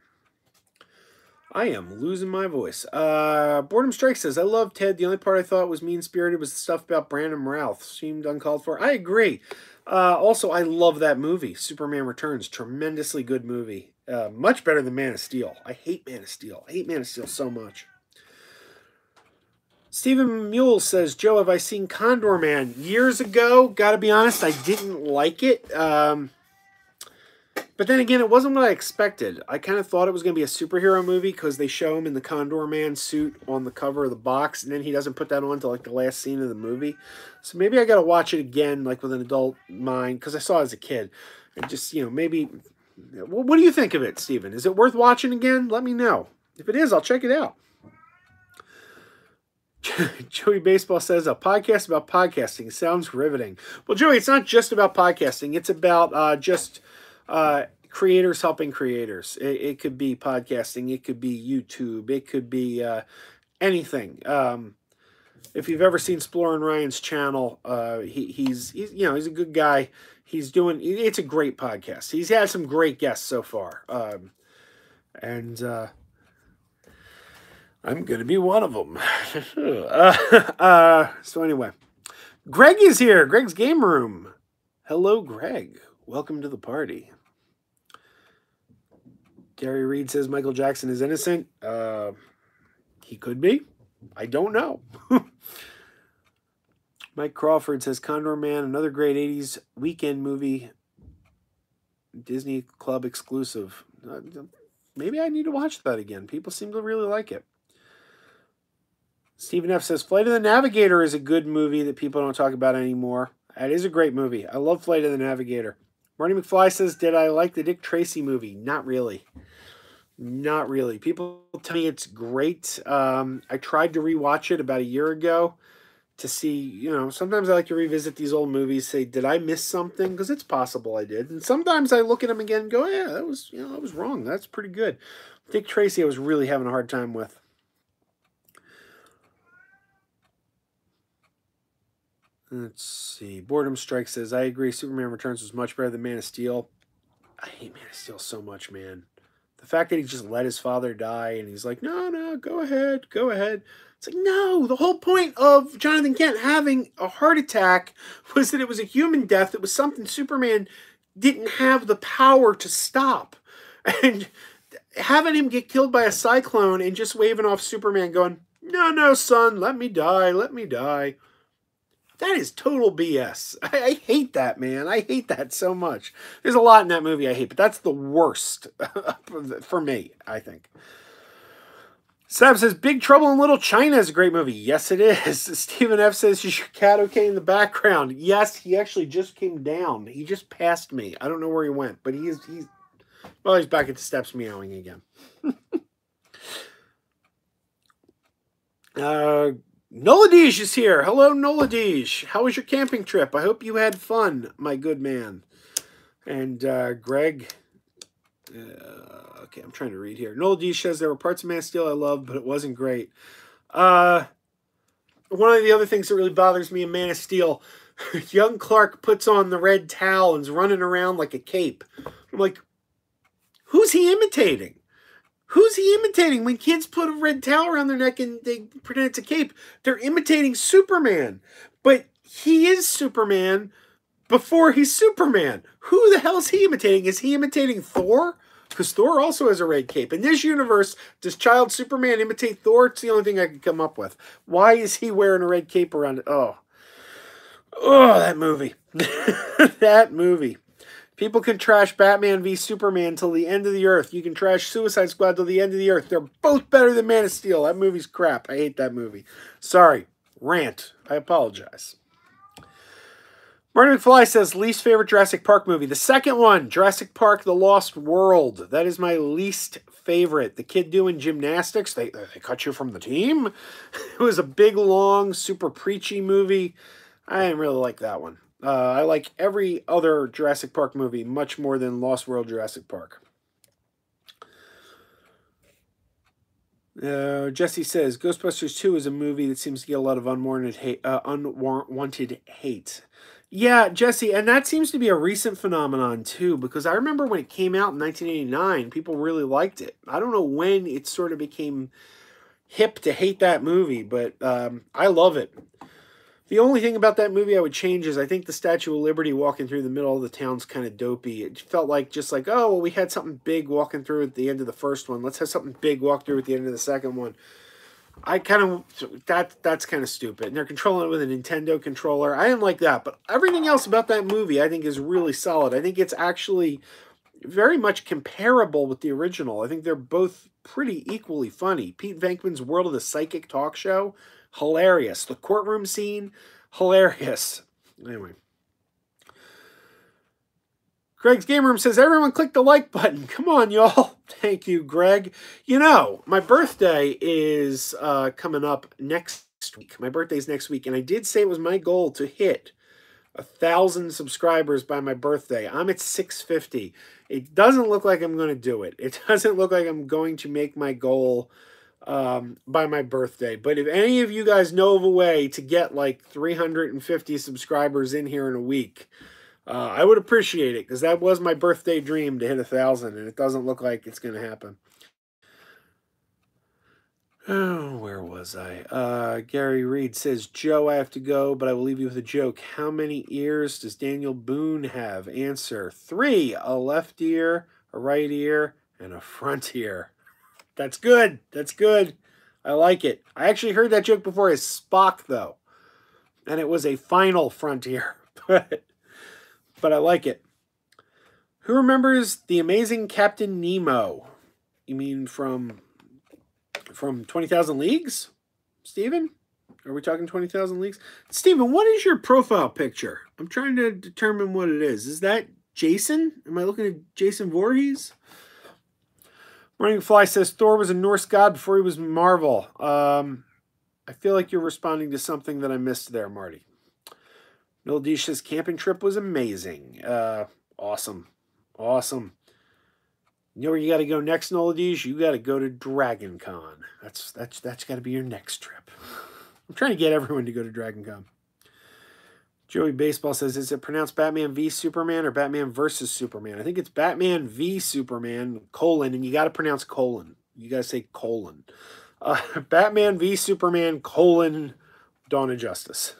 I am losing my voice. Boredom Strike says, I love Ted. The only part I thought was mean-spirited was the stuff about Brandon Routh. Seemed uncalled for. I agree. Also, I love that movie, Superman Returns. Tremendously good movie. Much better than Man of Steel. I hate Man of Steel. I hate Man of Steel so much. Stephen Mule says, Joe, have I seen Condor Man? Years ago, gotta be honest, I didn't like it. But then again, it wasn't what I expected. I kind of thought it was going to be a superhero movie because they show him in the Condor Man suit on the cover of the box, and then he doesn't put that on until like the last scene of the movie. So maybe I got to watch it again, like with an adult mind, because I saw it as a kid. And just, maybe... Well, what do you think of it, Steven? Is it worth watching again? Let me know. If it is, I'll check it out. Joey Baseball says, a podcast about podcasting sounds riveting. Well, Joey, it's not just about podcasting. It's about creators helping creators. It could be podcasting. It could be YouTube. It could be anything. If you've ever seen Splorin Ryan's channel, he's a good guy. It's a great podcast. He's had some great guests so far. I'm going to be one of them. So anyway, Greg is here. Greg's Game Room. Hello, Greg. Welcome to the party. Gary Reed says Michael Jackson is innocent. He could be. I don't know. Mike Crawford says Condor Man, another great 80s weekend movie. Disney Club exclusive. Maybe I need to watch that again. People seem to really like it. Stephen F. says, Flight of the Navigator is a good movie that people don't talk about anymore. That is a great movie. I love Flight of the Navigator. Marty McFly says, did I like the Dick Tracy movie? Not really. Not really. People tell me it's great. I tried to rewatch it about a year ago to see, sometimes I like to revisit these old movies, say, did I miss something? Because it's possible I did. And sometimes I look at them again and go, yeah, that was, I was wrong. That's pretty good. Dick Tracy I was really having a hard time with. Let's see. Boredom Strike says, I agree. Superman Returns was much better than Man of Steel. I hate Man of Steel so much, man. The fact that he just let his father die and he's like, no, go ahead. It's like, no, the whole point of Jonathan Kent having a heart attack was that it was a human death. It was something Superman didn't have the power to stop. And having him get killed by a cyclone and just waving off Superman going, no, son, let me die. That is total BS. I hate that, man. I hate that so much. There's a lot in that movie I hate, but that's the worst for me, I think. Sab says, Big Trouble in Little China is a great movie. Yes, it is. Stephen F. says, is your cat okay in the background? Yes, he actually just came down. He just passed me. I don't know where he went, but he's back at the steps meowing again. Noladish is here. Hello, Noladish. How was your camping trip? I hope you had fun, my good man. And Greg, okay, I'm trying to read here. Noladish says there were parts of Man of Steel I loved, but it wasn't great. One of the other things that really bothers me in Man of Steel, young Clark puts on the red towel and's running around like a cape. I'm like, who's he imitating? Who's he imitating? When kids put a red towel around their neck and they pretend it's a cape, they're imitating Superman. But he is Superman before he's Superman. Who the hell is he imitating? Is he imitating Thor? Because Thor also has a red cape. In this universe, does child Superman imitate Thor? It's the only thing I can come up with. Why is he wearing a red cape around it? Oh, that movie. That movie. People can trash Batman v Superman till the end of the earth. You can trash Suicide Squad till the end of the earth. They're both better than Man of Steel. That movie's crap. I hate that movie. Sorry. Rant. I apologize. Marty McFly says, least favorite Jurassic Park movie. The second one, Jurassic Park The Lost World. That is my least favorite. The kid doing gymnastics. They cut you from the team. It was a big, long, super preachy movie. I didn't really like that one. I like every other Jurassic Park movie much more than Lost World Jurassic Park. Jesse says, Ghostbusters 2 is a movie that seems to get a lot of unwanted hate. Yeah, Jesse, and that seems to be a recent phenomenon too, because I remember when it came out in 1989, people really liked it. I don't know when it sort of became hip to hate that movie, but I love it. The only thing about that movie I would change is I think the Statue of Liberty walking through the middle of the town's kind of dopey. It felt like just like, oh, well, we had something big walking through at the end of the first one. Let's have something big walk through at the end of the second one. I kind of, that's kind of stupid. And they're controlling it with a Nintendo controller. I didn't like that. But everything else about that movie I think is really solid. I think it's actually very much comparable with the original. I think they're both pretty equally funny. Pete Venkman's World of the Psychic talk show, hilarious. The courtroom scene, hilarious. Anyway. Greg's Game Room says, everyone click the like button. Come on, y'all. Thank you, Greg. You know, my birthday is coming up next week. My birthday's next week, and I did say it was my goal to hit 1,000 subscribers by my birthday. I'm at 650. It doesn't look like I'm going to do it. It doesn't look like I'm going to make my goal by my birthday. But if any of you guys know of a way to get like 350 subscribers in here in a week, I would appreciate it, because that was my birthday dream to hit 1,000, and it doesn't look like it's going to happen. Oh, where was I? Gary Reed says, Joe, I have to go, but I will leave you with a joke. How many ears does Daniel Boone have? Answer, 3. A left ear, a right ear, and a front ear. That's good. That's good. I like it. I actually heard that joke before as Spock, though. And it was a final front ear. But I like it. Who remembers the amazing Captain Nemo? You mean from 20,000 Leagues? Steven? Are we talking 20,000 Leagues? Steven, what is your profile picture? I'm trying to determine what it is. Is that Jason? Am I looking at Jason Voorhees? Morning Fly says Thor was a Norse god before he was Marvel. I feel like you're responding to something that I missed there, Marty. Mildish says camping trip was amazing. Awesome. Awesome. You know where you got to go next, Noladish? You got to go to Dragon Con. That's got to be your next trip. I'm trying to get everyone to go to Dragon Con. Joey Baseball says, is it pronounced Batman v Superman or Batman versus Superman? I think it's Batman v Superman, colon, and you got to pronounce colon. You got to say colon. Batman v Superman, colon, Dawn of Justice.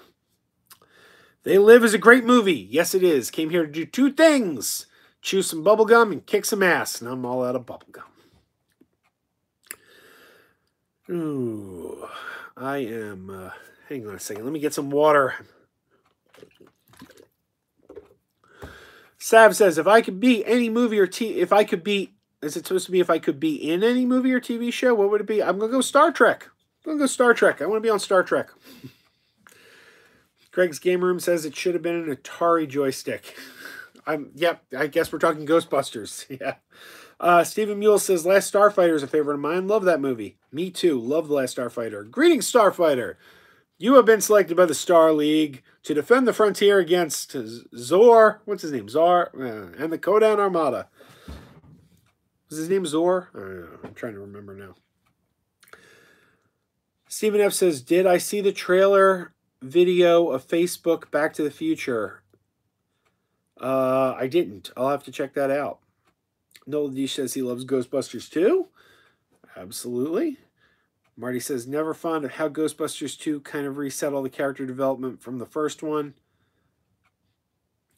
They Live is a great movie. Yes, it is. Came here to do 2 things. Chew some bubblegum and kick some ass. And I'm all out of bubblegum. Ooh. I am... hang on a second. Let me get some water. Sav says, if I could be any movie or if I could be... Is it supposed to be if I could be in any movie or TV show? What would it be? I'm going to go Star Trek. I'm going to go Star Trek. I want to be on Star Trek. Greg's Game Room says it should have been an Atari joystick. Yep, I guess we're talking Ghostbusters. Yeah. Stephen Mule says, Last Starfighter is a favorite of mine. Love that movie. Me too. Love The Last Starfighter. Greetings, Starfighter. You have been selected by the Star League to defend the frontier against Zor. What's his name? Zor. And the Kodan Armada. Was his name Zor? I don't know. I'm trying to remember now. Stephen F. says, did I see the trailer video of Facebook Back to the Future? I didn't. I'll have to check that out. Nola D says he loves Ghostbusters 2. Absolutely. Marty says, never fond of how Ghostbusters 2 kind of reset all the character development from the first one.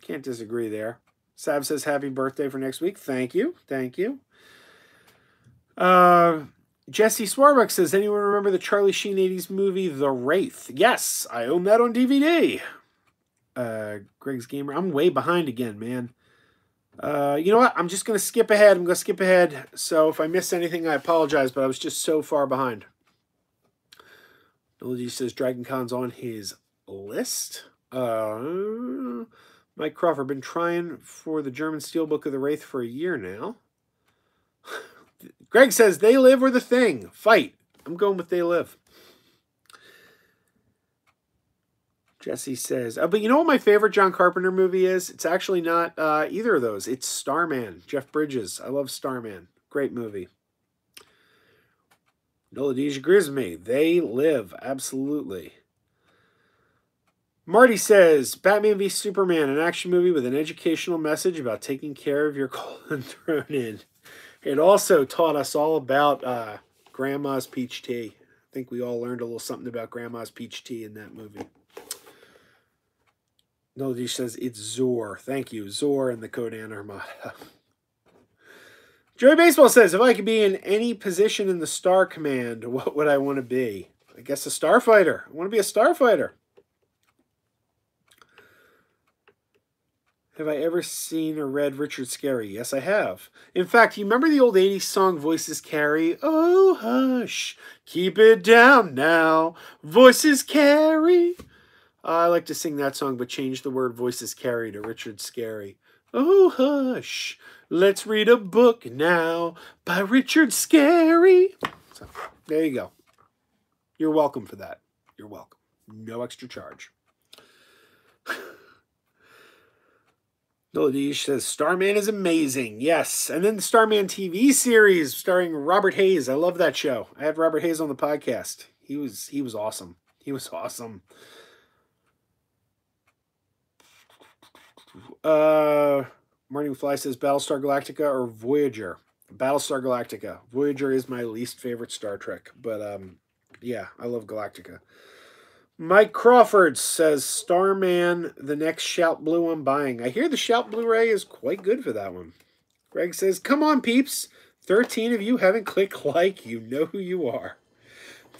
Can't disagree there. Sav says, happy birthday for next week. Thank you. Thank you. Jesse Swarbuck says, anyone remember the Charlie Sheen 80s movie, The Wraith? Yes, I own that on DVD. Greg's Gamer. I'm way behind again, man. You know what? I'm just going to skip ahead. I'm going to skip ahead. So if I miss anything, I apologize, but I was just so far behind. Melody says Dragon Con's on his list. Mike Crawford, been trying for the German Steelbook of the Wraith for a year now. Greg says, They Live or The Thing? Fight. I'm going with They Live. Jesse says, but you know what my favorite John Carpenter movie is? It's actually not either of those. It's Starman. Jeff Bridges. I love Starman. Great movie. Nola Deja agrees with me. They Live. Absolutely. Marty says, Batman v Superman, an action movie with an educational message about taking care of your colon thrown in. It also taught us all about Grandma's peach tea. I think we all learned a little something about Grandma's peach tea in that movie. Noladish says it's Zor. Thank you. Zor and the Codan Armada. Joey Baseball says, if I could be in any position in the Star Command, what would I want to be? I guess a starfighter. I want to be a starfighter. Have I ever seen or read Richard Scarry? Yes, I have. In fact, you remember the old 80s song, Voices Carry? Oh, hush, keep it down now. Voices carry. I like to sing that song, but change the word Voices Carry to Richard Scarry. Oh, hush, let's read a book now by Richard Scarry. So, there you go. You're welcome for that. You're welcome. No extra charge. Noladish says, Starman is amazing. Yes. And then the Starman TV series starring Robert Hayes. I love that show. I had Robert Hayes on the podcast. He was awesome. He was awesome. Marty McFly says Battlestar Galactica or Voyager. Battlestar Galactica. Voyager is my least favorite Star Trek. But yeah, I love Galactica. Mike Crawford says, Starman, the next Shout Blue I'm buying. I hear the Shout Blu-ray is quite good for that one. Greg says, come on, peeps. 13 of you haven't clicked like. You know who you are.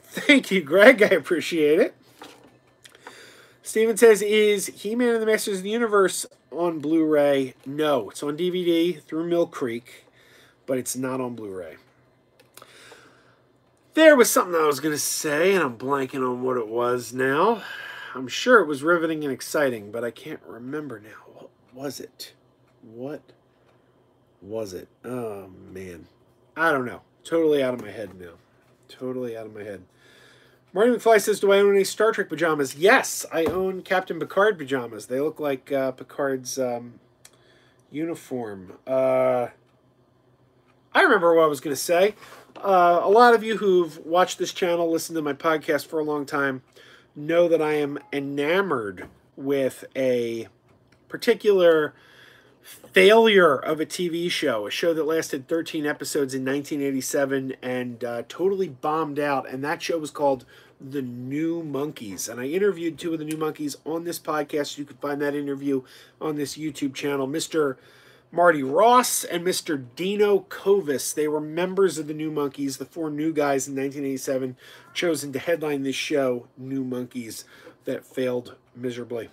Thank you, Greg. I appreciate it. Steven says, is He-Man and the Masters of the Universe on Blu-ray? No, it's on DVD through Mill Creek, but it's not on Blu-ray. There was something I was going to say, and I'm blanking on what it was now. I'm sure it was riveting and exciting, but I can't remember now. What was it? What was it? Oh, man. I don't know. Totally out of my head now. Totally out of my head. Marty McFly says, do I own any Star Trek pajamas? Yes, I own Captain Picard pajamas. They look like Picard's uniform. I remember what I was going to say. A lot of you who've watched this channel, listened to my podcast for a long time, know that I am enamored with a particular failure of a TV show, a show that lasted 13 episodes in 1987 and totally bombed out, and that show was called The New Monkeys. And I interviewed two of the New Monkeys on this podcast. You can find that interview on this YouTube channel. Mr. Marty Ross and Mr. Dino Kovis. They were members of the New Monkeys, the four new guys in 1987, chosen to headline this show, New Monkeys, that failed miserably.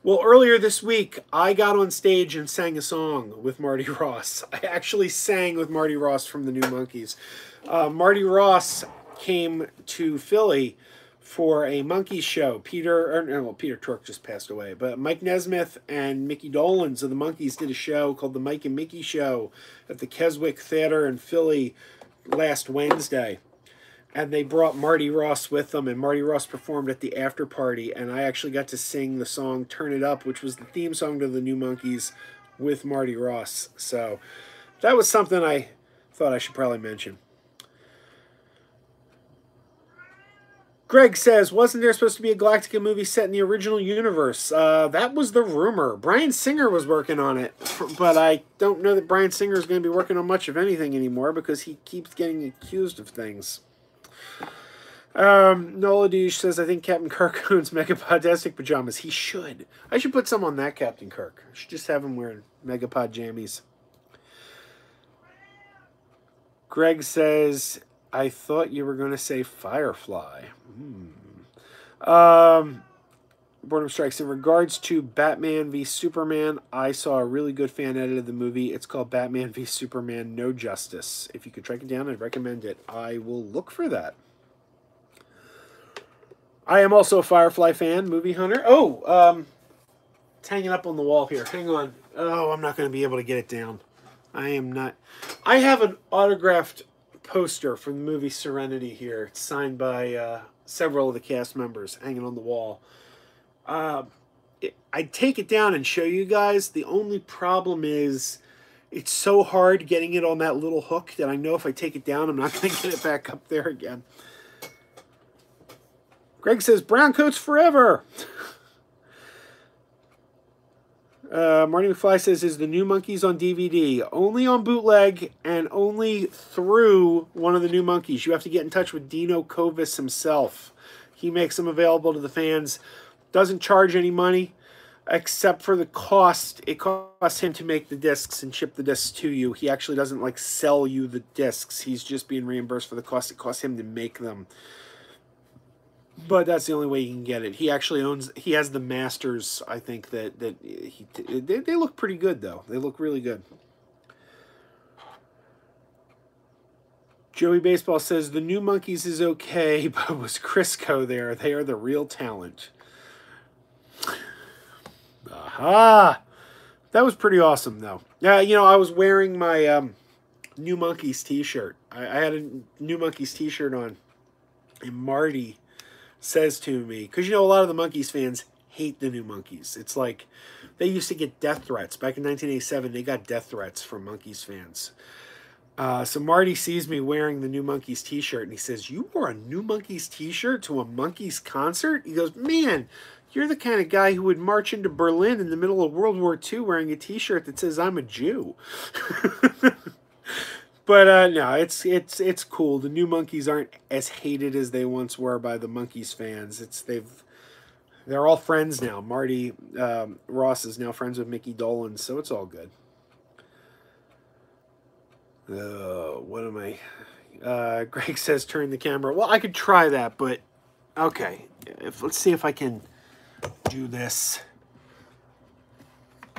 Well, earlier this week, I got on stage and sang a song with Marty Ross. I actually sang with Marty Ross from the New Monkeys. Marty Ross came to Philly for a Monkeys show. Peter Tork just passed away, but Mike Nesmith and Mickey Dolenz of the Monkeys did a show called The Mike and Mickey Show at the Keswick Theater in Philly last Wednesday. And they brought Marty Ross with them, and Marty Ross performed at the after party, and I actually got to sing the song Turn It Up, which was the theme song to the New Monkeys with Marty Ross. So that was something I thought I should probably mention. Greg says, wasn't there supposed to be a Galactica movie set in the original universe? That was the rumor. Bryan Singer was working on it, but I don't know that Bryan Singer is going to be working on much of anything anymore because he keeps getting accused of things. Noladish says, I think Captain Kirk owns MegaPodTastic pajamas. He should. I should put some on that Captain Kirk. I should just have him wearing Megapod jammies. Greg says, I thought you were going to say Firefly. Boredom Strikes. In regards to Batman v Superman, I saw a really good fan edit of the movie. It's called Batman v Superman No Justice. If you could track it down, I'd recommend it. I will look for that. I am also a Firefly fan, movie hunter. Oh, it's hanging up on the wall here. Hang on. Oh, I'm not going to be able to get it down. I am not. I have an autographed poster from the movie Serenity here. It's signed by several of the cast members, hanging on the wall. I'd take it down and show you guys. The only problem is it's so hard getting it on that little hook that I know if I take it down, I'm not going to get it back up there again. Greg says, brown coats forever. Marty McFly says, is the New Monkeys on DVD? Only on bootleg and only through one of the New Monkeys. You have to get in touch with Dino Kovis himself. He makes them available to the fans. Doesn't charge any money. except for the cost. It costs him to make the discs and ship the discs to you. He actually doesn't like sell you the discs. He's just being reimbursed for the cost it costs him to make them. But that's the only way you can get it. He actually owns. He has the masters. I think they look pretty good though. They look really good. Joey Baseball says the New Monkeys is okay, but was Crisco there? They are the real talent. Aha! That was pretty awesome though. Yeah, you know, I was wearing my New Monkeys t-shirt. I had a New Monkeys t-shirt on, and Marty says to me, because you know a lot of the Monkeys fans hate the New Monkeys. It's like they used to get death threats back in 1987. They got death threats from Monkeys fans. So Marty sees me wearing the New Monkeys t-shirt, and he says, "You wore a New Monkeys t-shirt to a Monkeys concert?" He goes, "Man, you're the kind of guy who would march into Berlin in the middle of World War II wearing a t-shirt that says I'm a Jew." But no, it's cool. The New Monkeys aren't as hated as they once were by the Monkeys fans. They're all friends now. Marty Ross is now friends with Mickey Dolenz, so it's all good. What am I? Greg says turn the camera. Well, I could try that, but okay. Let's see if I can do this.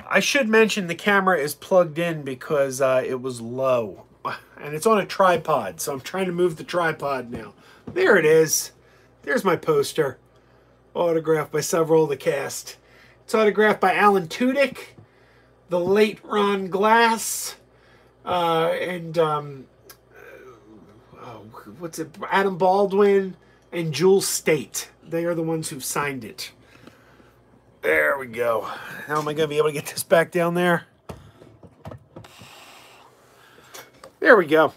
I should mention the camera is plugged in because it was low. And it's on a tripod, so I'm trying to move the tripod now. There it is. There's my poster. Autographed by several of the cast. It's autographed by Alan Tudyk, the late Ron Glass, Adam Baldwin, and Jules State. They are the ones who've signed it. There we go. How am I going to be able to get this back down there? There we go.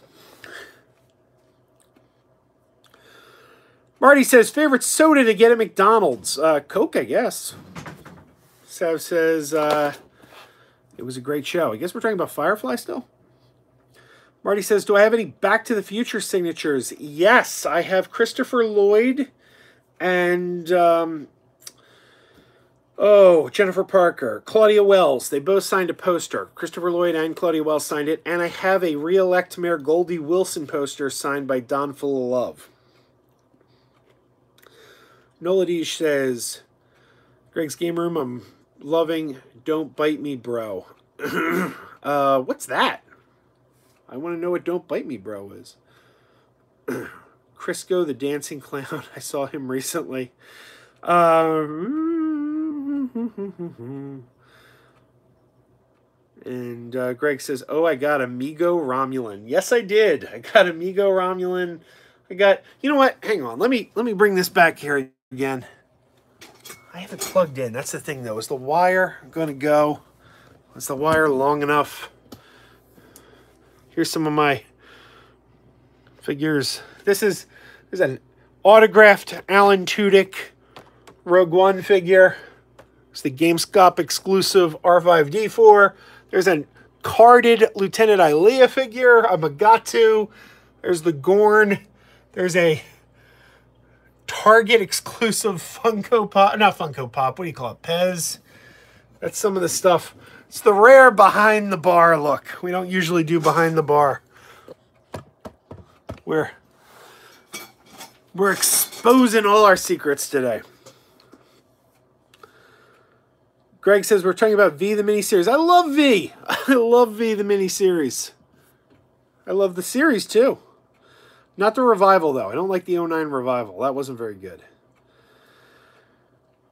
Marty says, favorite soda to get at McDonald's? Coke, I guess. Sav says, it was a great show. I guess we're talking about Firefly still? Marty says, do I have any Back to the Future signatures? Yes, I have Christopher Lloyd and, Jennifer Parker, Claudia Wells. They both signed a poster. Christopher Lloyd and Claudia Wells signed it. And I have a re-elect Mayor Goldie Wilson poster signed by Don Full of Love. Noladish says, Greg's Game Room, I'm loving Don't Bite Me, Bro. What's that? I want to know what Don't Bite Me, Bro is. Crisco the Dancing Clown. I saw him recently. And Greg says, oh, I got Amigo Romulan. Yes, I did. I got Amigo Romulan. You know what? Hang on. Let me bring this back here again. I have it plugged in. That's the thing, though. Is the wire going to go? Is the wire long enough? Here's some of my figures. This is an autographed Alan Tudyk Rogue One figure. It's the GameStop exclusive R5D4. There's a carded Lieutenant Ilea figure, a Magatu. There's the Gorn. There's a Target exclusive Funko Pop. Not Funko Pop. What do you call it? Pez. That's some of the stuff. It's the rare behind the bar look. We don't usually do behind the bar. We're exposing all our secrets today. Greg says we're talking about V the miniseries. I love V. I love V the miniseries. I love the series too. Not the revival though. I don't like the 09 revival. That wasn't very good.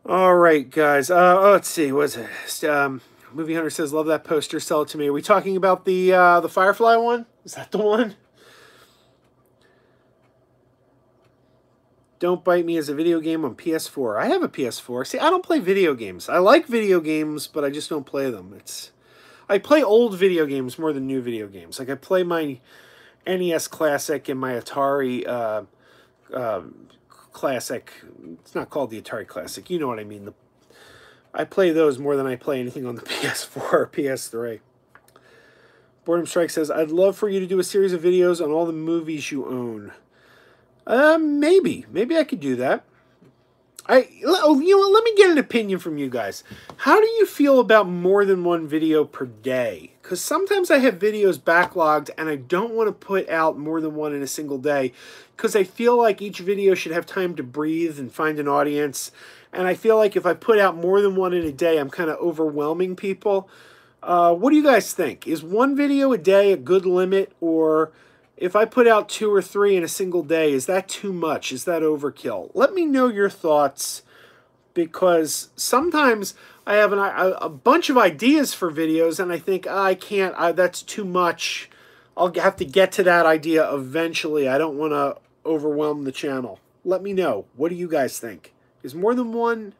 All right, guys. Let's see. What's it? Movie Hunter says love that poster. Sell it to me. Are we talking about the Firefly one? Is that the one? Don't Bite Me is a video game on PS4. I have a PS4. See, I don't play video games. I like video games, but I just don't play them. I play old video games more than new video games. Like I play my NES Classic and my Atari Classic. It's not called the Atari Classic. You know what I mean. I play those more than I play anything on the PS4 or PS3. Boredom Strike says, I'd love for you to do a series of videos on all the movies you own. Maybe I could do that. Let me get an opinion from you guys. How do you feel about more than one video per day? Because sometimes I have videos backlogged and I don't want to put out more than one in a single day because I feel like each video should have time to breathe and find an audience. And I feel like if I put out more than one in a day, I'm kind of overwhelming people. What do you guys think? Is one video a day a good limit, or if I put out 2 or 3 in a single day, is that too much? Is that overkill? Let me know your thoughts, because sometimes I have a bunch of ideas for videos and I think, I can't, that's too much. I'll have to get to that idea eventually. I don't want to overwhelm the channel. Let me know. What do you guys think? Is more than one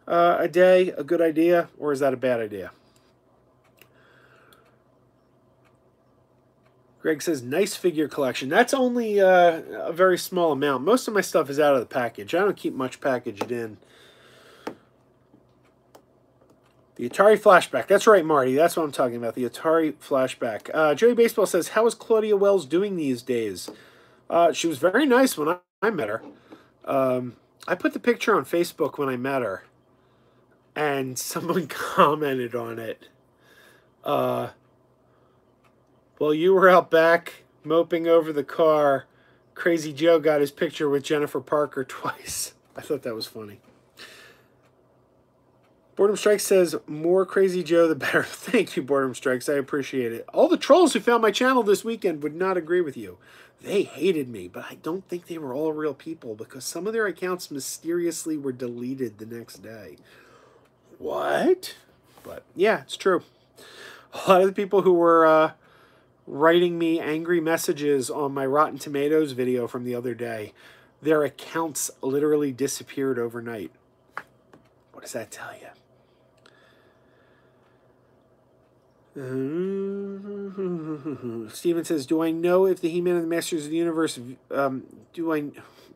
a day a good idea, or is that a bad idea? Greg says, nice figure collection. That's only a very small amount. Most of my stuff is out of the package. I don't keep much packaged in. The Atari Flashback. That's right, Marty. That's what I'm talking about. The Atari Flashback. Jerry Baseball says, how is Claudia Wells doing these days? She was very nice when I met her. I put the picture on Facebook when I met her, and someone commented on it. While you were out back moping over the car, Crazy Joe got his picture with Jennifer Parker twice. I thought that was funny. Boredom Strikes says, more Crazy Joe the better. Thank you, Boredom Strikes. I appreciate it. All the trolls who found my channel this weekend would not agree with you. They hated me, but I don't think they were all real people, because some of their accounts mysteriously were deleted the next day. What? But yeah, it's true. A lot of the people who were writing me angry messages on my Rotten Tomatoes video from the other day, their accounts literally disappeared overnight. What does that tell you? Steven says, do I know if the He-Man and the Masters of the Universe,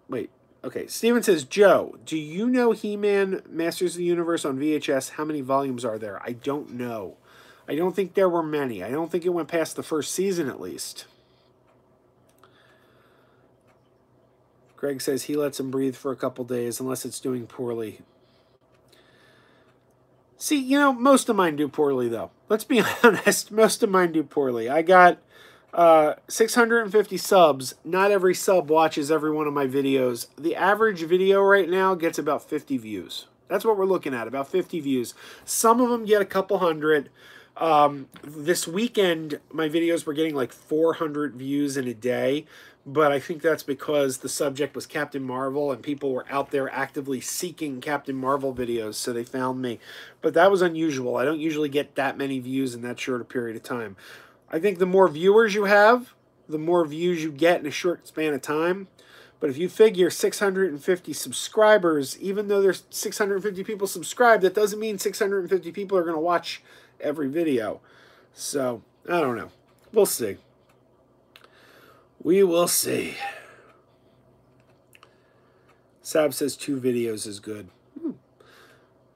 wait, okay. Steven says, Joe, do you know He-Man Masters of the Universe on VHS? How many volumes are there? I don't know. I don't think there were many. I don't think it went past the first season, at least. Greg says he lets him breathe for a couple days unless it's doing poorly. See, you know, most of mine do poorly, though. Let's be honest. Most of mine do poorly. I got 650 subs. Not every sub watches every one of my videos. The average video right now gets about 50 views. That's what we're looking at, about 50 views. Some of them get a couple hundred. This weekend, my videos were getting like 400 views in a day, but I think that's because the subject was Captain Marvel and people were out there actively seeking Captain Marvel videos, so they found me. But that was unusual. I don't usually get that many views in that short a period of time. I think the more viewers you have, the more views you get in a short span of time. But if you figure 650 subscribers, even though there's 650 people subscribed, that doesn't mean 650 people are going to watch every video. So, I don't know. We'll see. We will see. Sab says 2 videos is good.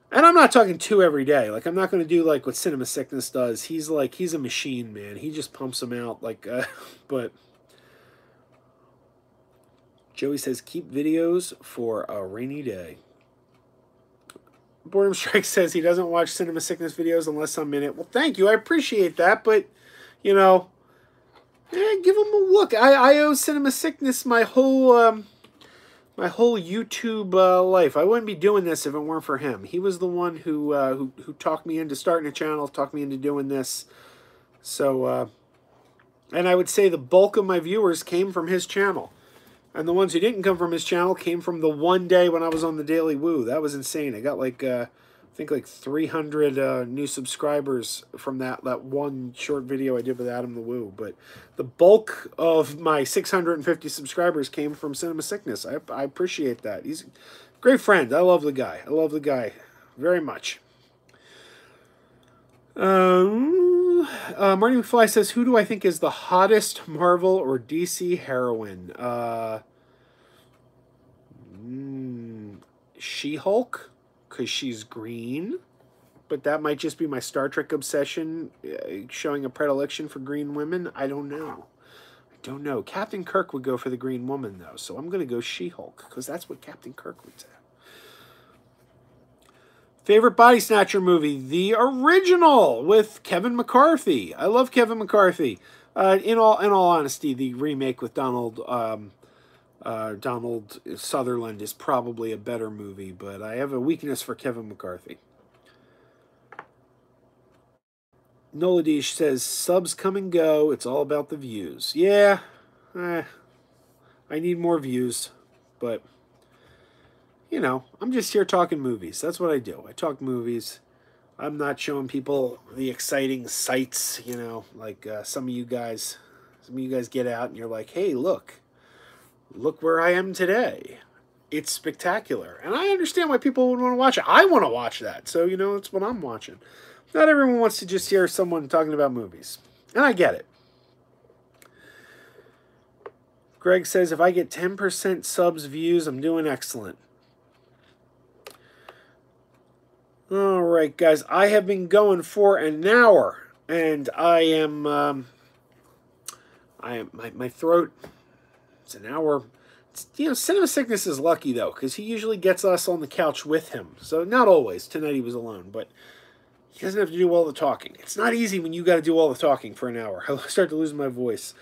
And I'm not talking 2 every day. Like, I'm not going to do like what Cinema Sickness does. He's a machine, man. He just pumps them out. Like, but Joey says, keep videos for a rainy day. Boredom Strike says he doesn't watch Cinema Sickness videos unless I'm in it. Well, thank you. I appreciate that. But, you know, give him a look. I owe Cinema Sickness my whole YouTube life. I wouldn't be doing this if it weren't for him. He was the one who talked me into starting a channel, talked me into doing this. So, and I would say the bulk of my viewers came from his channel. And the ones who didn't come from his channel came from the one day when I was on the Daily Woo. That was insane. I got like, I think like 300 new subscribers from that one short video I did with Adam the Woo. But the bulk of my 650 subscribers came from Cinema Sickness. I appreciate that. He's a great friend. I love the guy. I love the guy very much. Marty McFly says, who do I think is the hottest Marvel or DC heroine? She-Hulk, because she's green. But that might just be my Star Trek obsession showing a predilection for green women. I don't know. Don't know. Captain Kirk would go for the green woman, though. So I'm going to go She-Hulk, because that's what Captain Kirk would say. Favorite Body Snatcher movie? The original with Kevin McCarthy. I love Kevin McCarthy. In all honesty, the remake with Donald Sutherland is probably a better movie, but I have a weakness for Kevin McCarthy. Noladish says, subs come and go. It's all about the views. Yeah, I need more views, but, you know, I'm just here talking movies. That's what I do. I talk movies. I'm not showing people the exciting sights, you know, like some of you guys get out and you're like, hey, look where I am today. It's spectacular. And I understand why people would want to watch it. I want to watch that. So, you know, that's what I'm watching. Not everyone wants to just hear someone talking about movies. And I get it. Greg says, if I get 10% subs views, I'm doing excellent. All right, guys. I have been going for an hour. And I am... my throat... It's an hour... You know, Cinema Sickness is lucky, though, because he usually gets us on the couch with him. So, not always. Tonight he was alone, but... He doesn't have to do all the talking. It's not easy when you got to do all the talking for an hour. I start to lose my voice.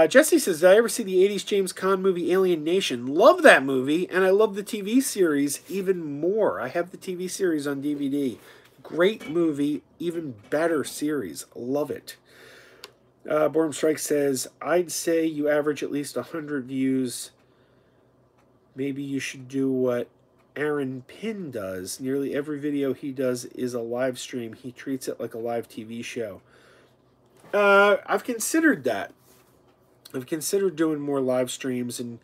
Jesse says, did I ever see the 80s James Caan movie Alien Nation? Love that movie, and I love the TV series even more. I have the TV series on DVD. Great movie, even better series. Love it. Boredom Strike says, I'd say you average at least 100 views. Maybe you should do what Aaron Pin does. Nearly every video he does is a live stream. He treats it like a live TV show. I've considered that. I've considered doing more live streams, and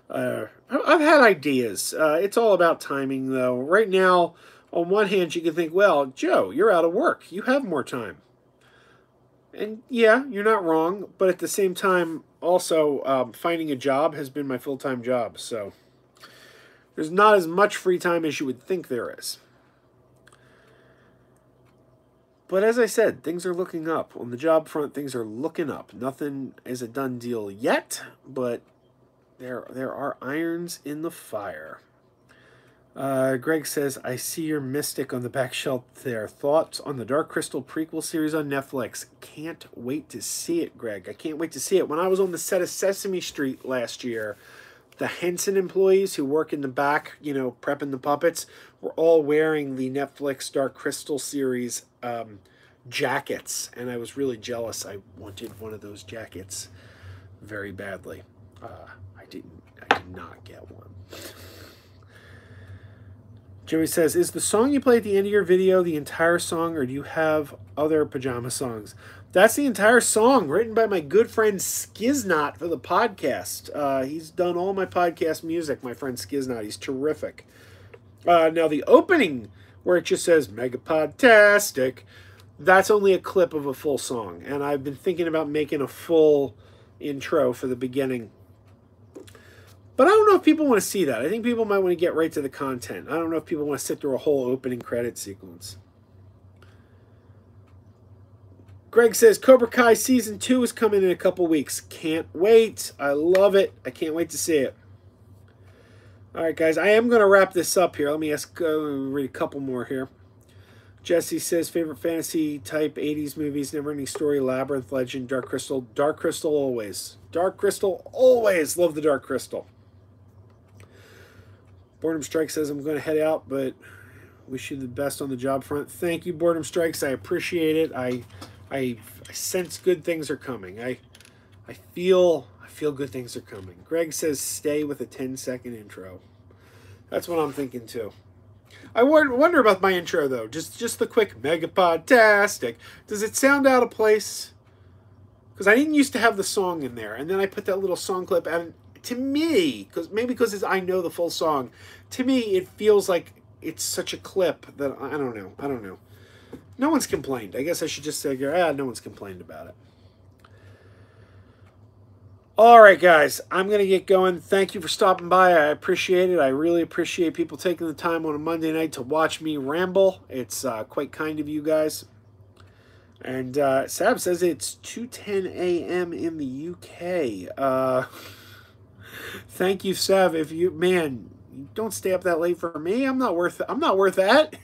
I've had ideas. It's all about timing, though. Right now, on one hand, you can think, well, Joe, you're out of work. You have more time. And yeah, you're not wrong. But at the same time, also, finding a job has been my full-time job. So there's not as much free time as you would think there is. But as I said, things are looking up. On the job front, things are looking up. Nothing is a done deal yet, but there are irons in the fire. Greg says, I see your mystic on the back shelf there. Thoughts on the Dark Crystal prequel series on Netflix? Can't wait to see it, Greg. I can't wait to see it. When I was on the set of Sesame Street last year, the Henson employees who work in the back, you know, prepping the puppets, were all wearing the Netflix Dark Crystal series jackets, and I was really jealous. I wanted one of those jackets very badly. I did not get one. Joey says, is the song you play at the end of your video the entire song, or do you have other pajama songs? That's the entire song, written by my good friend Skiznot for the podcast. He's done all my podcast music, my friend Skiznot. He's terrific. Now, the opening, where it just says, MegaPodTastic, that's only a clip of a full song. And I've been thinking about making a full intro for the beginning. But I don't know if people want to see that. I think people might want to get right to the content. I don't know if people want to sit through a whole opening credit sequence. Greg says, Cobra Kai Season 2 is coming in a couple weeks. Can't wait. I love it. I can't wait to see it. All right, guys. I am going to wrap this up here. Let me read a couple more here. Jesse says, favorite fantasy type 80s movies, Neverending Story, Labyrinth, Legend, Dark Crystal. Dark Crystal always. Dark Crystal always. Love the Dark Crystal. Boredom Strike says, I'm going to head out, but wish you the best on the job front. Thank you, Boredom Strikes. I appreciate it. I sense good things are coming. I feel good things are coming. Greg says, stay with a 10-second intro. That's what I'm thinking, too. I wonder about my intro, though. Just the quick MegaPodTastic. Does it sound out of place? Because I didn't used to have the song in there, and then I put that little song clip, and to me, because I know the full song, to me it feels like it's such a clip that I don't know. No one's complained. I guess I should just say, no one's complained about it. All right, guys, I'm going to get going. Thank you for stopping by. I appreciate it. I really appreciate people taking the time on a Monday night to watch me ramble. It's quite kind of you guys. And Sab says it's 2:10 a.m. in the UK. Thank you, Sav. If you, man, You don't stay up that late for me. I'm not worth that.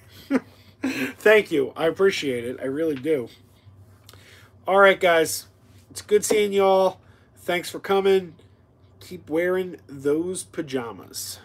Thank you. I appreciate it. I really do. All right, guys. It's good seeing y'all. Thanks for coming. Keep wearing those pajamas.